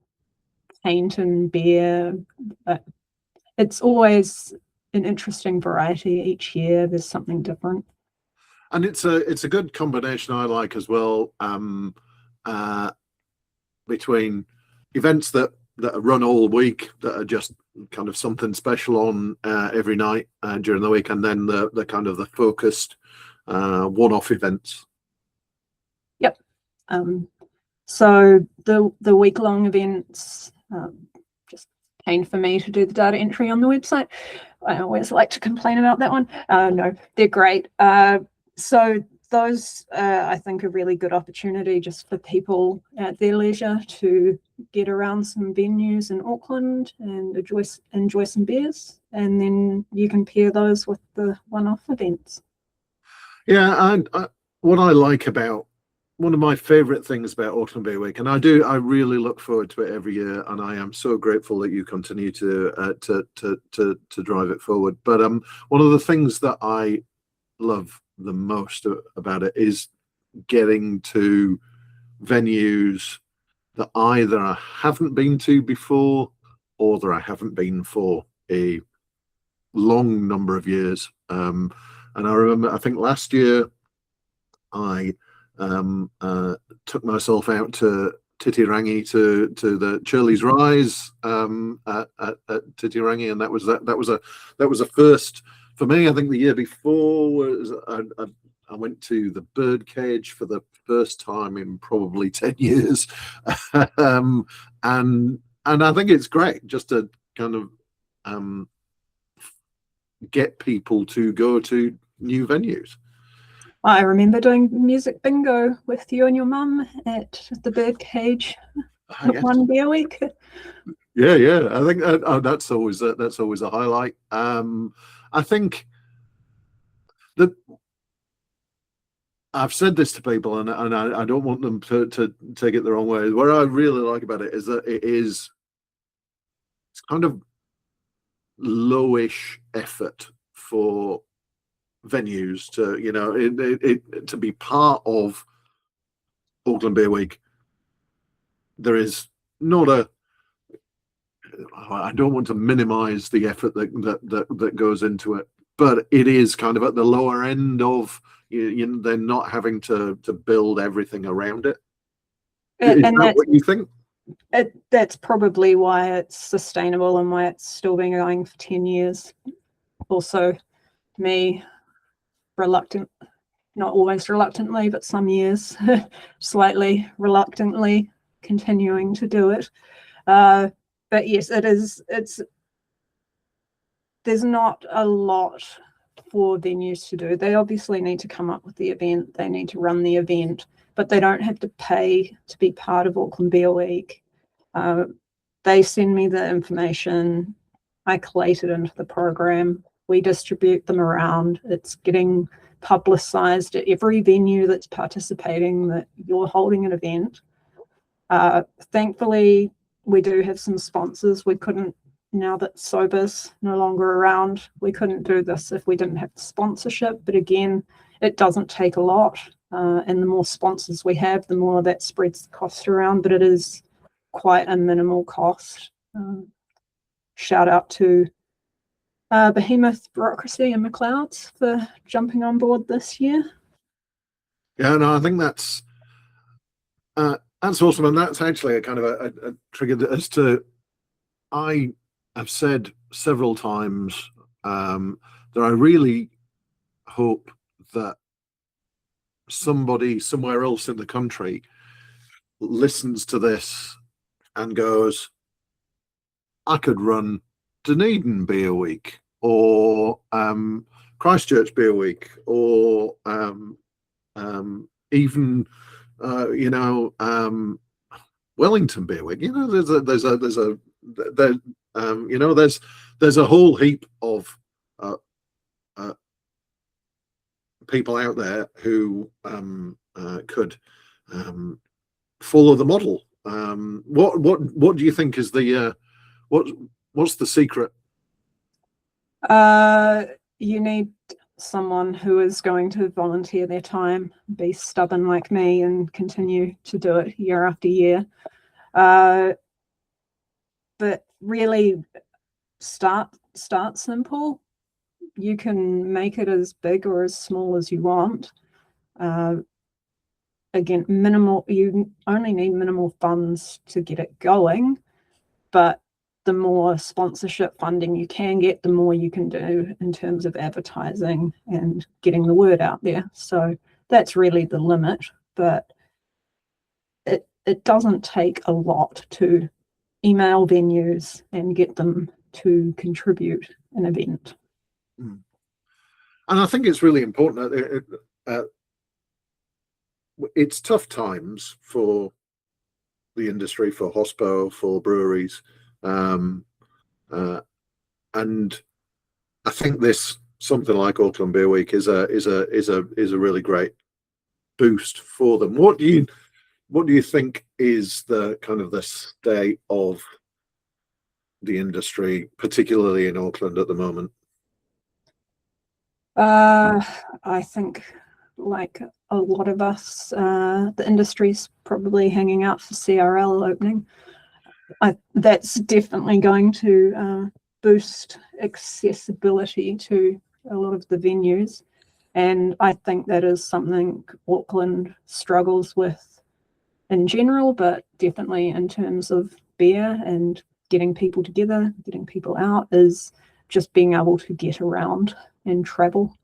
paint and beer. It's always an interesting variety each year. There's something different, and it's a good combination I like as well, between events that run all week, that are just kind of something special on every night during the week, and then the kind of the focused one-off events. Yep. So the week-long events, just pain for me to do the data entry on the website. I always like to complain about that one. No, they're great. So those, I think, are really good opportunity just for people at their leisure to get around some venues in Auckland and enjoy some beers, and then you can pair those with the one-off events. Yeah, and what I like about one of my favourite things about Auckland Beer Week, and I really look forward to it every year, and I am so grateful that you continue to drive it forward. But one of the things that I love the most about it is getting to venues that either I haven't been to before or that I haven't been for a long number of years. And I remember, I think last year I took myself out to Titirangi to the Shirley's Rise at Titirangi, and that was a first for me. I think the year before was I went to the Birdcage for the first time in probably 10 years. And I think it's great just to kind of get people to go to new venues. I remember doing music bingo with you and your mum at the Birdcage one beer week. Yeah. I think that's always a highlight. I think that I've said this to people, and I don't want them to take it the wrong way. What I really like about it is that it's kind of lowish effort for venues to, you know, to be part of Auckland Beer Week. There is not I don't want to minimize the effort that goes into it, but it is kind of at the lower end of, you know, they're not having to build everything around it. Is that what you think? That's probably why it's sustainable and why it's still been going for 10 years. Also, me, reluctant, not always reluctantly, but some years slightly reluctantly continuing to do it. But yes, there's not a lot for venues to do. They obviously need to come up with the event, they need to run the event, but they don't have to pay to be part of Auckland Beer Week. They send me the information, I collate it into the program, we distribute them around. It's getting publicised at every venue that's participating that you're holding an event. Thankfully, we do have some sponsors. We couldn't, now that SOBA's no longer around, we couldn't do this if we didn't have the sponsorship. But again, it doesn't take a lot. And the more sponsors we have, the more that spreads the cost around. But it is quite a minimal cost. Shout out to Behemoth Bureaucracy and McLeod's for jumping on board this year. Yeah, no, I think that's awesome, and that's actually a kind of a trigger that as to, I have said several times that I really hope that somebody somewhere else in the country listens to this and goes, I could run Dunedin Beer Week or Christchurch Beer Week or even Wellington Beer Week. You know, there's a whole heap of people out there who could follow the model. What do you think is the what's the secret? You need someone who is going to volunteer their time, be stubborn like me, and continue to do it year after year. But really, start simple. You can make it as big or as small as you want. Again, minimal. You only need minimal funds to get it going, but the more sponsorship funding you can get, the more you can do in terms of advertising and getting the word out there. So that's really the limit, but it doesn't take a lot to email venues and get them to contribute an event. And I think it's really important. It's tough times for the industry, for hospo, for breweries. And I think something like Auckland Beer Week is a really great boost for them. What do you think is the kind of the state of the industry, particularly in Auckland at the moment? I think, like a lot of us, the industry's probably hanging out for CRL opening. That's definitely going to boost accessibility to a lot of the venues, and I think that is something Auckland struggles with in general, but definitely in terms of beer and getting people together, getting people out, is just being able to get around and travel.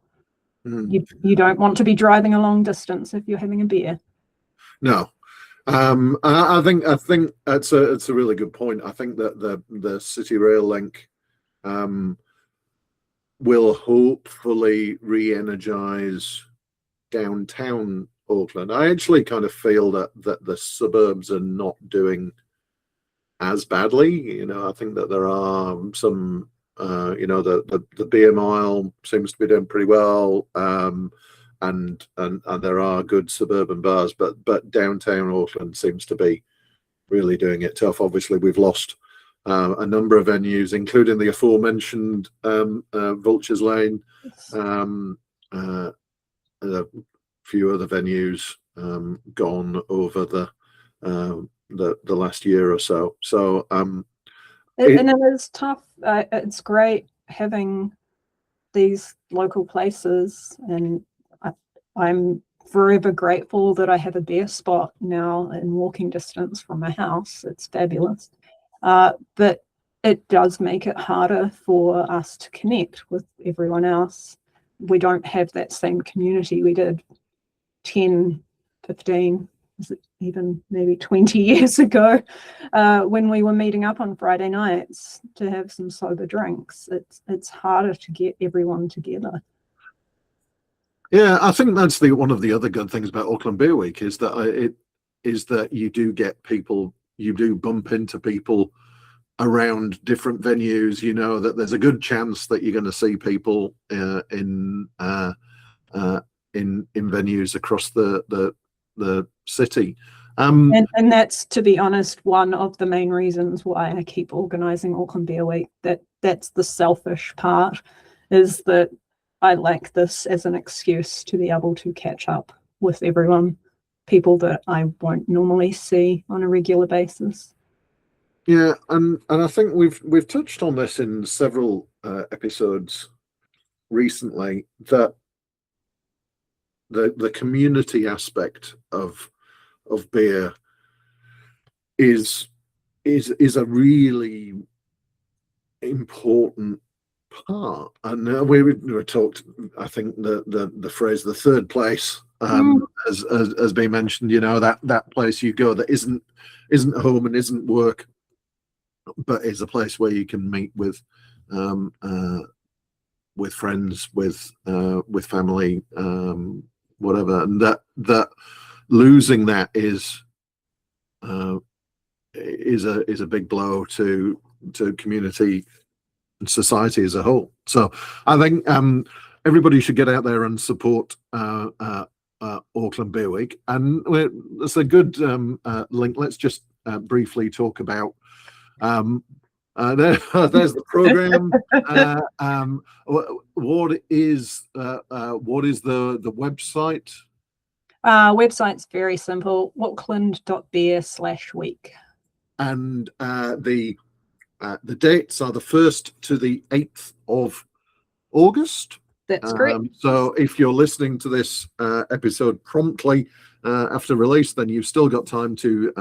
You don't want to be driving a long distance if you're having a beer. No. I think it's a really good point. I think that the City Rail link will hopefully re-energize downtown Auckland. I actually kind of feel that the suburbs are not doing as badly. You know, I think that there are some, you know, the beer mile seems to be doing pretty well, and there are good suburban bars, but downtown Auckland seems to be really doing it tough. Obviously, we've lost a number of venues, including the aforementioned Vultures Lane, a few other venues gone over the last year or so. So and it is tough. It's great having these local places, and I'm forever grateful that I have a beer spot now in walking distance from my house. It's fabulous. But it does make it harder for us to connect with everyone else. We don't have that same community we did 10, 15, is it even maybe 20 years ago, when we were meeting up on Friday nights to have some sober drinks. It's harder to get everyone together. Yeah, I think that's one of the other good things about Auckland Beer Week is that you do get people, you do bump into people around different venues. You know that there's a good chance that you're going to see people in venues across the city. And that's, to be honest, one of the main reasons why I keep organising Auckland Beer Week. That's the selfish part, is that I like this as an excuse to be able to catch up with everyone, people that I won't normally see on a regular basis. Yeah, and I think we've touched on this in several episodes recently, that the community aspect of beer is a really important part. And we talked, I think the phrase "the third place" has been mentioned. You know, that place you go that isn't home and isn't work, but is a place where you can meet with friends, with family, whatever. And that losing that is a big blow to community and society as a whole. So I think everybody should get out there and support Auckland Beer Week. And that's a good link. Let's just briefly talk about there's the program. What is the website? Website's very simple: auckland.beer/week. And the dates are the 1st to the 8th of August. That's great. So if you're listening to this episode promptly after release, then you've still got time to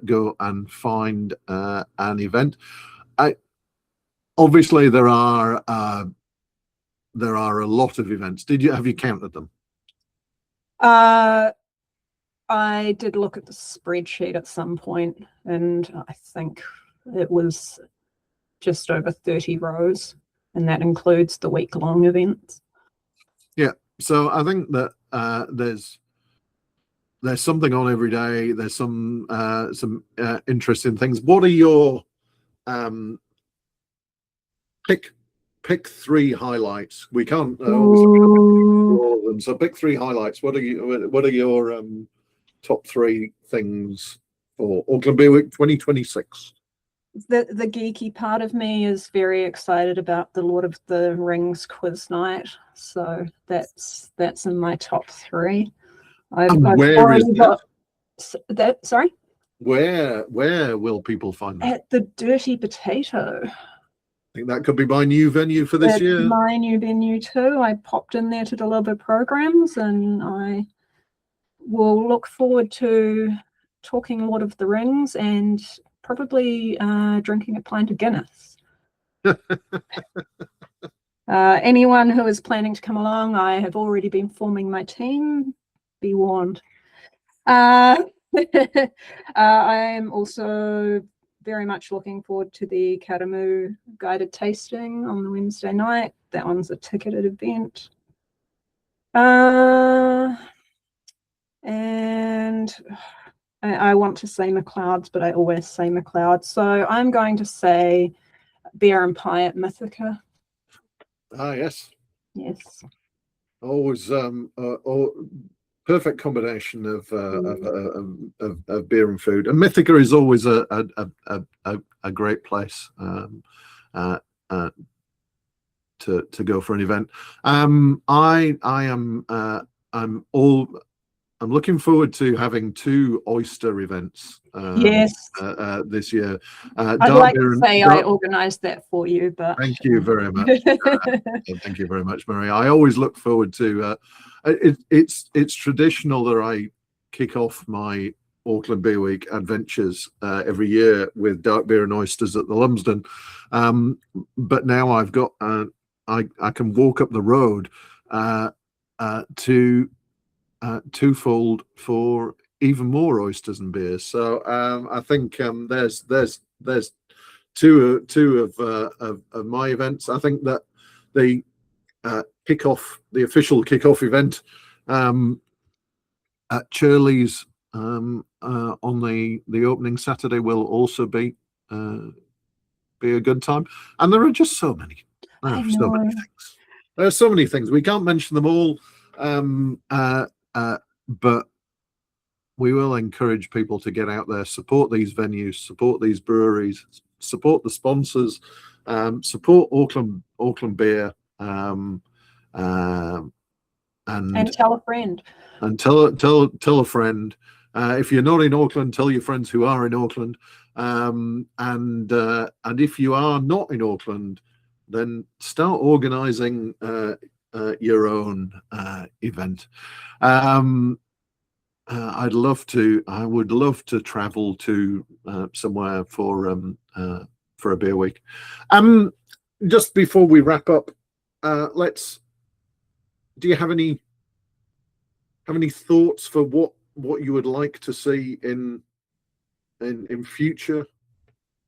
go and find an event. Obviously, there are a lot of events. Have you counted them? I did look at the spreadsheet at some point, and I think it was just over 30 rows, and that includes the week-long events. Yeah, so I think that there's something on every day. There's some interesting things. What are your pick 3 highlights? We can't. all of them. So pick 3 highlights. What are your top 3 things for Auckland Beer Week 2026? The geeky part of me is very excited about the Lord of the Rings quiz night, so that's in my top 3. I've already got that. Sorry. Where will people find that? At the Dirty Potato. I think that could be my new venue for this year. My new venue too. I popped in there to deliver programs, and I will look forward to talking Lord of the Rings and probably drinking a pint of Guinness. Anyone who is planning to come along, I have already been forming my team. Be warned. I am also very much looking forward to the Karamu guided tasting on the Wednesday night. That one's a ticketed event. And I want to say McLeod's, but I always say McLeod's. So I'm going to say Beer and Pie at Mythica. Ah, yes. Yes. Always perfect combination of beer and food. And Mythica is always a great place to go for an event. I'm looking forward to having 2 oyster events this year. I'd like to say I organised that for you, but thank you very much. Thank you very much, Maree. I always look forward to it's traditional that I kick off my Auckland Beer Week adventures every year with dark beer and oysters at the Lumsden. But now I've got I can walk up the road to twofold for even more oysters and beers. So I think there's 2 of my events. I think that the official kickoff event at Churley's on the opening Saturday will also be a good time. And there are just so many. Things. There are so many things. We can't mention them all. But we will encourage people to get out there, support these venues, support these breweries, support the sponsors, support Auckland Beer, and tell a friend. And tell a friend. If you're not in Auckland, tell your friends who are in Auckland. And if you are not in Auckland, then start organising your own event. I would love to travel to somewhere for a beer week. Just before we wrap up, do you have any thoughts for what you would like to see in future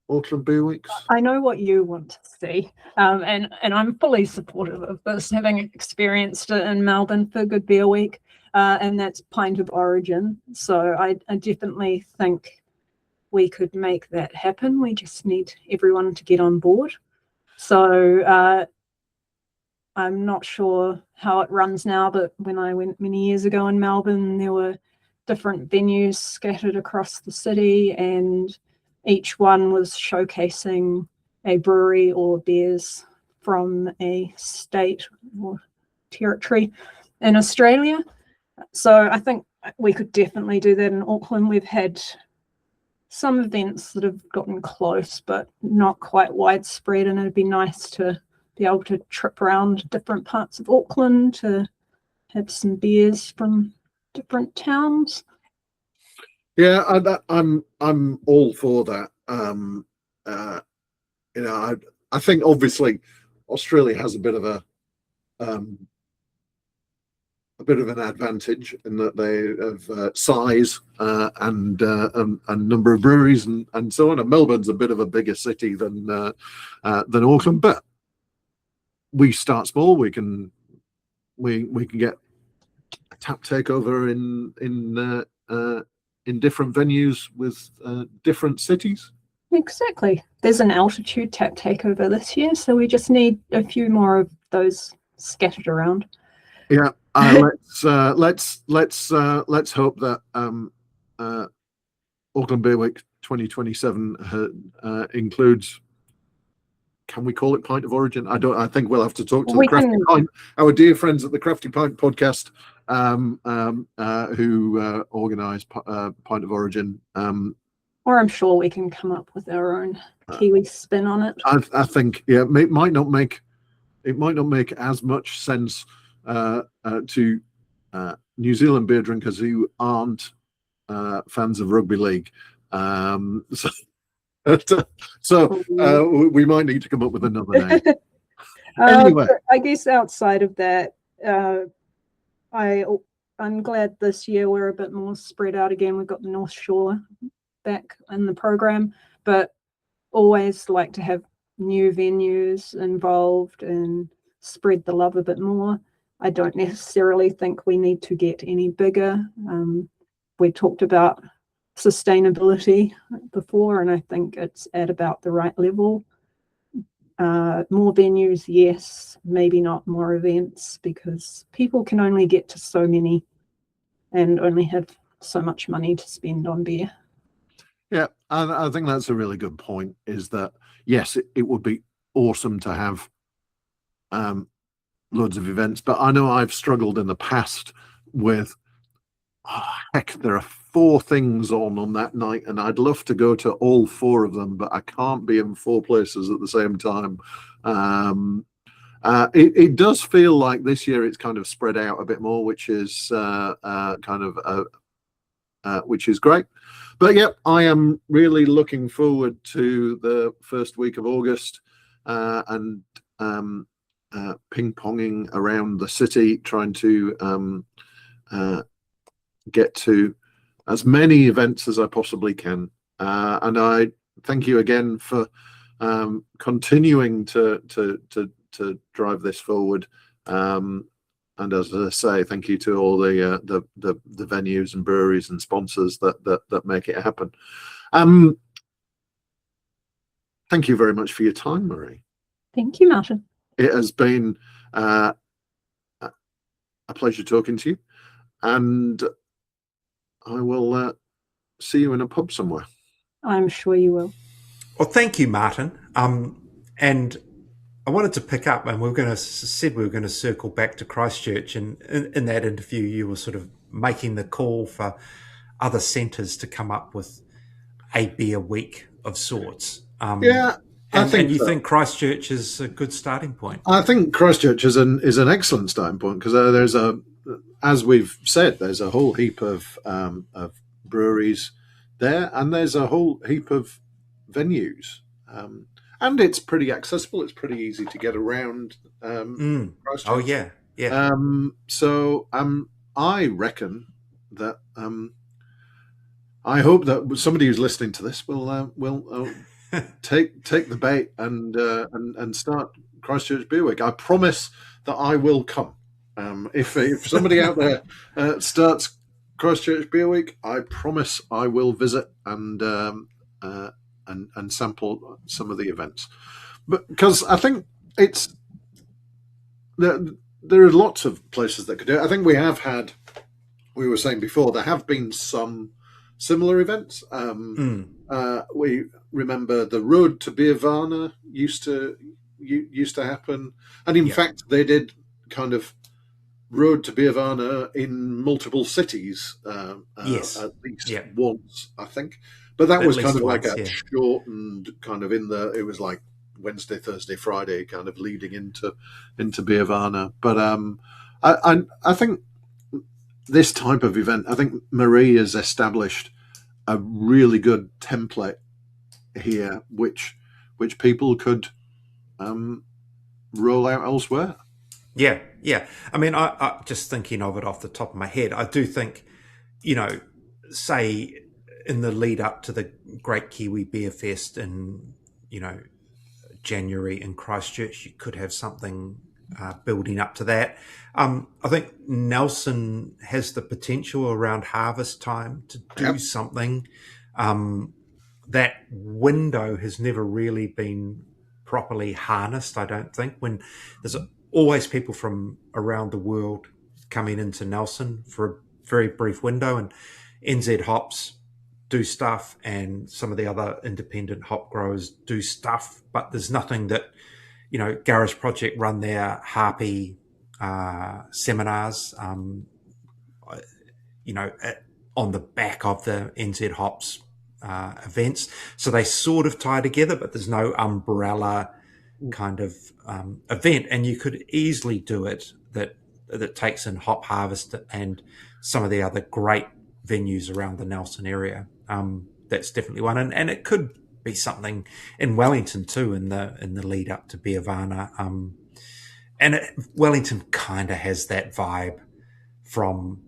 Auckland Beer Weeks? I know what you want to see, and I'm fully supportive of this, having experienced it in Melbourne for Good Beer Week, and that's Pint of Origin. So I definitely think we could make that happen. We just need everyone to get on board. So I'm not sure how it runs now, but when I went many years ago in Melbourne, there were different venues scattered across the city, and each one was showcasing a brewery or beers from a state or territory in Australia. So I think we could definitely do that in Auckland. We've had some events that have gotten close, but not quite widespread, and it'd be nice to be able to trip around different parts of Auckland to have some beers from different towns. Yeah, I'm all for that. I think obviously Australia has a bit of an advantage in that they have size and number of breweries and so on. And Melbourne's a bit of a bigger city than Auckland, but we start small. We can get a tap takeover in different venues with different cities. Exactly. There's an altitude tap takeover this year, so we just need a few more of those scattered around. Yeah, Let's hope that Auckland Beer Week 2027 includes. Can we call it Pint of Origin? I don't. I think we'll have to talk to the Crafty Pint, our dear friends at the Crafty Pint podcast, who organise Pint of Origin. Or I'm sure we can come up with our own Kiwi spin on it. I think, yeah, it might not make as much sense to New Zealand beer drinkers who aren't fans of rugby league. So we might need to come up with another name. Anyway, I guess outside of that, I'm glad this year we're a bit more spread out again. We've got the North Shore back in the program, but always like to have new venues involved and spread the love a bit more. I don't necessarily think we need to get any bigger. We talked about sustainability before, and I think it's at about the right level. More venues, yes, maybe not more events, because people can only get to so many and only have so much money to spend on beer. Yeah, I think that's a really good point, is that, yes, it would be awesome to have loads of events, but I know I've struggled in the past with, there are 4 things on that night, and I'd love to go to all 4 of them, but I can't be in 4 places at the same time. It does feel like this year it's kind of spread out a bit more, which is which is great. But yeah, I am really looking forward to the first week of August and ping-ponging around the city, trying to get to as many events as I possibly can. And I thank you again for continuing to drive this forward. And as I say, thank you to all the venues and breweries and sponsors that make it happen. Thank you very much for your time, Maree. Thank you, Martin. It has been a pleasure talking to you, and I will see you in a pub somewhere. I'm sure you will. Well, thank you, Martin. And I wanted to pick up, and we were going to circle back to Christchurch, and in that interview you were sort of making the call for other centres to come up with a beer week of sorts. And you think Christchurch is a good starting point? I think Christchurch is an excellent starting point, because there's as we've said, there's a whole heap of breweries there, and there's a whole heap of venues. And it's pretty accessible. It's pretty easy to get around. Christchurch. Oh yeah. So I reckon that I hope that somebody who's listening to this will take the bait and start Christchurch Beer Week. I promise that I will come. If somebody out there starts Christchurch Beer Week, I promise I will visit and sample some of the events. But because I think there are lots of places that could do it. I think we were saying before, there have been some similar events. We remember the road to Beervana used to happen, and in fact they did kind of road to Beervana in multiple cities yes. At least once, I think. But that was kind of like a shortened kind of it was like Wednesday, Thursday, Friday, kind of leading into Beervana. But I think this type of event, I think Maree has established a really good template here, which people could roll out elsewhere. Yeah. I mean, I just thinking of it off the top of my head, I do think, say in the lead up to the Great Kiwi Beer Fest in, January in Christchurch, you could have something building up to that. I think Nelson has the potential around harvest time to do something. That window has never really been properly harnessed, I don't think, when there's always people from around the world coming into Nelson for a very brief window, and NZ hops do stuff, and some of the other independent hop growers do stuff, but there's nothing that, Garage Project run their Harpy seminars, on the back of the NZ hops events. So they sort of tie together, but there's no umbrella kind of event. And you could easily do it that takes in Hop Harvest and some of the other great venues around the Nelson area. That's definitely one, and it could be something in Wellington too, in the lead up to Beervana. Wellington kind of has that vibe from,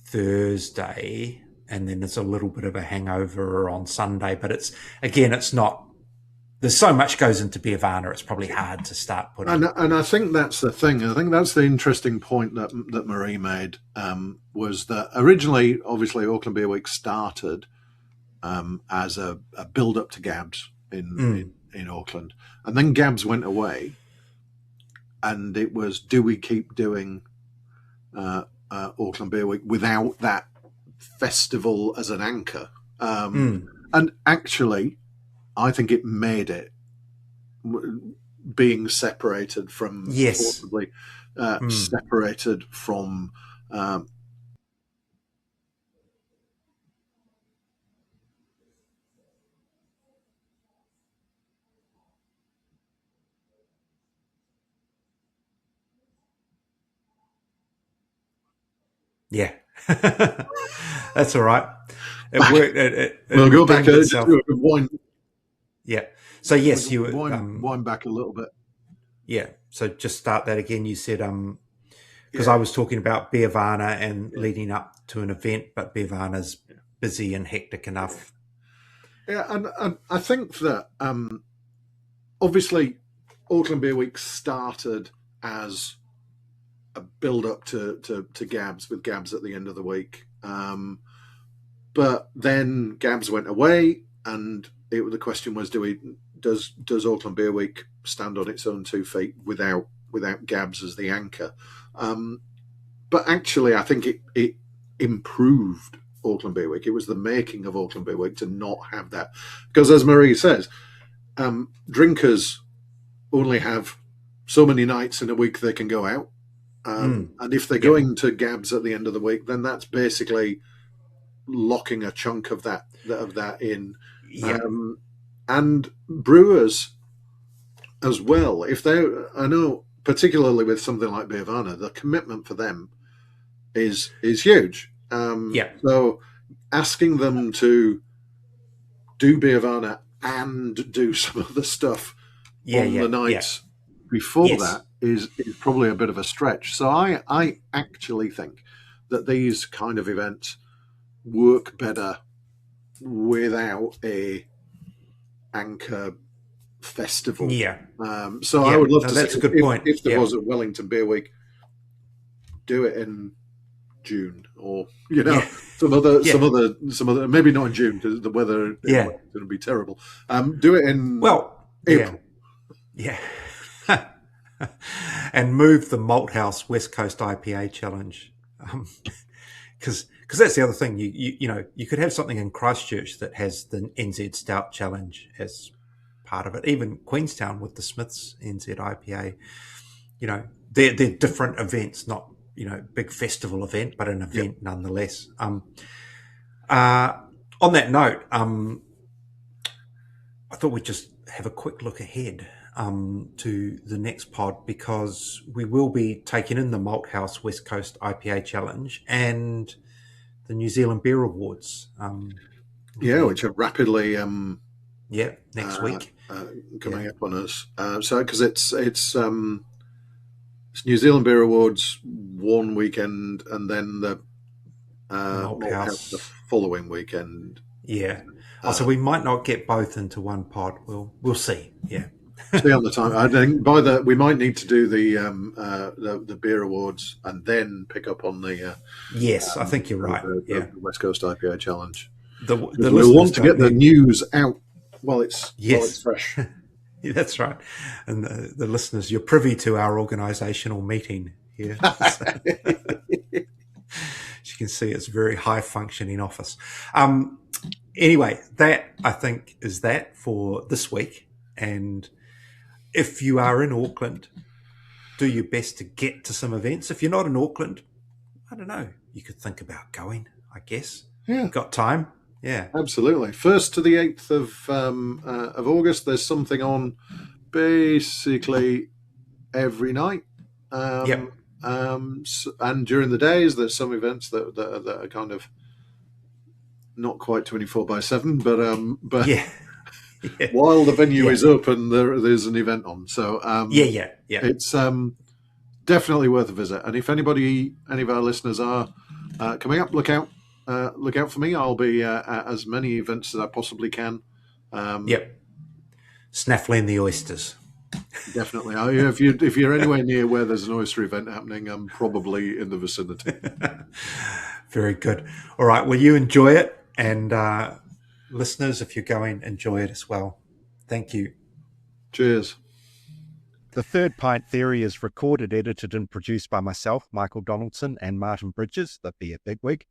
Thursday, and then there's a little bit of a hangover on Sunday. But it's not. There's so much goes into Beervana, it's probably hard to start putting. And I think that's the thing. I think that's the interesting point that Maree made, was that originally, obviously, Auckland Beer Week started as a build-up to Gabs in Auckland. And then Gabs went away, and it was, do we keep doing Auckland Beer Week without that festival as an anchor? And actually, I think it made it, being separated from, possibly separated from Yeah, that's all right. It worked. We'll go back to wine. Yeah. So yes, you wind back a little bit. Yeah. So just start that again. You said because I was talking about Beervana and leading up to an event, but Beervana's busy and hectic enough. Yeah, and I think that obviously Auckland Beer Week started as a build up to Gabs, with Gabs at the end of the week. But then Gabs went away, and the question was, does Auckland Beer Week stand on its own 2 feet without Gabs as the anchor? But actually, I think it improved Auckland Beer Week. It was the making of Auckland Beer Week to not have that, because as Maree says, drinkers only have so many nights in a week they can go out. And if they're going to Gabs at the end of the week, then that's basically locking a chunk of that in. And brewers as well, I know particularly with something like Beervana, the commitment for them is huge. So asking them to do Beervana and do some other stuff on the nights before that is probably a bit of a stretch. So I actually think that these kind of events work better without a anchor festival. I would love to that's see, a good point. If there was a Wellington Beer Week, do it in June, or some other, maybe not in June because the weather is going to be terrible. Do it in April. And move the Malt House West Coast IPA Challenge, because that's the other thing. You could have something in Christchurch that has the NZ Stout Challenge as part of it. Even Queenstown with the Smiths NZ IPA. They're different events, not big festival event, but an event nonetheless. On that note, I thought we'd just have a quick look ahead to the next pod, because we will be taking in the Malt House West Coast IPA Challenge and the New Zealand Beer Awards. Which are rapidly next week coming up on us. So because it's New Zealand Beer Awards one weekend, and then the Malt House the following weekend. So we might not get both into one pod. We'll see. Stay on the time. I think we might need to do the beer awards and then pick up on the. Yes, I think you're right. The West Coast IPA Challenge. We'll want to get the news out while it's fresh. That's right. And the listeners, you're privy to our organisational meeting here. You can see it's a very high functioning office. Anyway, that I think is that for this week. And if you are in Auckland, do your best to get to some events. If you're not in Auckland, I don't know, you could think about going, I guess. Yeah. Got time? Yeah. Absolutely. 1st to the 8th of August, there's something on basically every night. Yep. And during the days, there's some events that are kind of not quite 24/7, but yeah. Yeah. While the venue is open, there's an event on. So yeah. It's definitely worth a visit. And if any of our listeners are coming up, look out for me. I'll be at as many events as I possibly can. Yep. Snaffling the oysters. Definitely. If you're anywhere near where there's an oyster event happening, I'm probably in the vicinity. Very good. All right. Well, you enjoy it, and listeners, if you're going, enjoy it as well. Thank you. Cheers. The Third Pint Theory is recorded, edited, and produced by myself, Michael Donaldson, and Martin Bridges, the Beer Bigwig.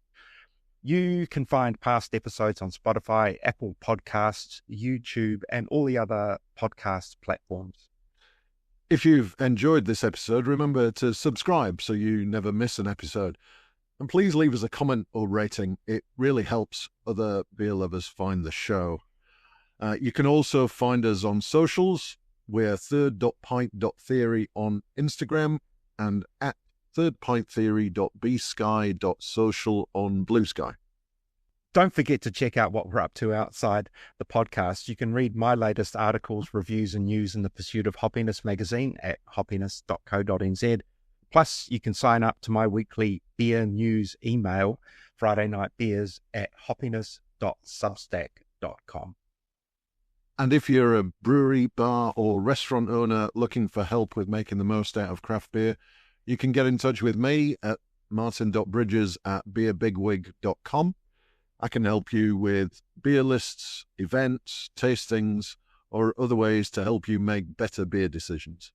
You can find past episodes on Spotify, Apple Podcasts, YouTube, and all the other podcast platforms. If you've enjoyed this episode, remember to subscribe so you never miss an episode. And please leave us a comment or rating. It really helps other beer lovers find the show. You can also find us on socials. We're third.pint.theory on Instagram and at thirdpinttheory.bsky.social on Blue Sky. Don't forget to check out what we're up to outside the podcast. You can read my latest articles, reviews, and news in the Pursuit of Hoppiness magazine at hoppiness.co.nz. Plus, you can sign up to my weekly beer news email, Friday Night Beers, at hoppiness.substack.com. And if you're a brewery, bar, or restaurant owner looking for help with making the most out of craft beer, you can get in touch with me at martin.bridges@beerbigwig.com. I can help you with beer lists, events, tastings, or other ways to help you make better beer decisions.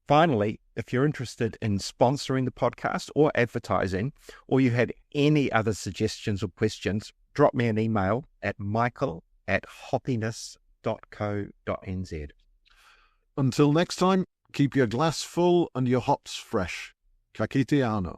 Finally, if you're interested in sponsoring the podcast or advertising, or you had any other suggestions or questions, drop me an email at michael@hoppiness.co.nz. Until next time, keep your glass full and your hops fresh. Ka kite anō.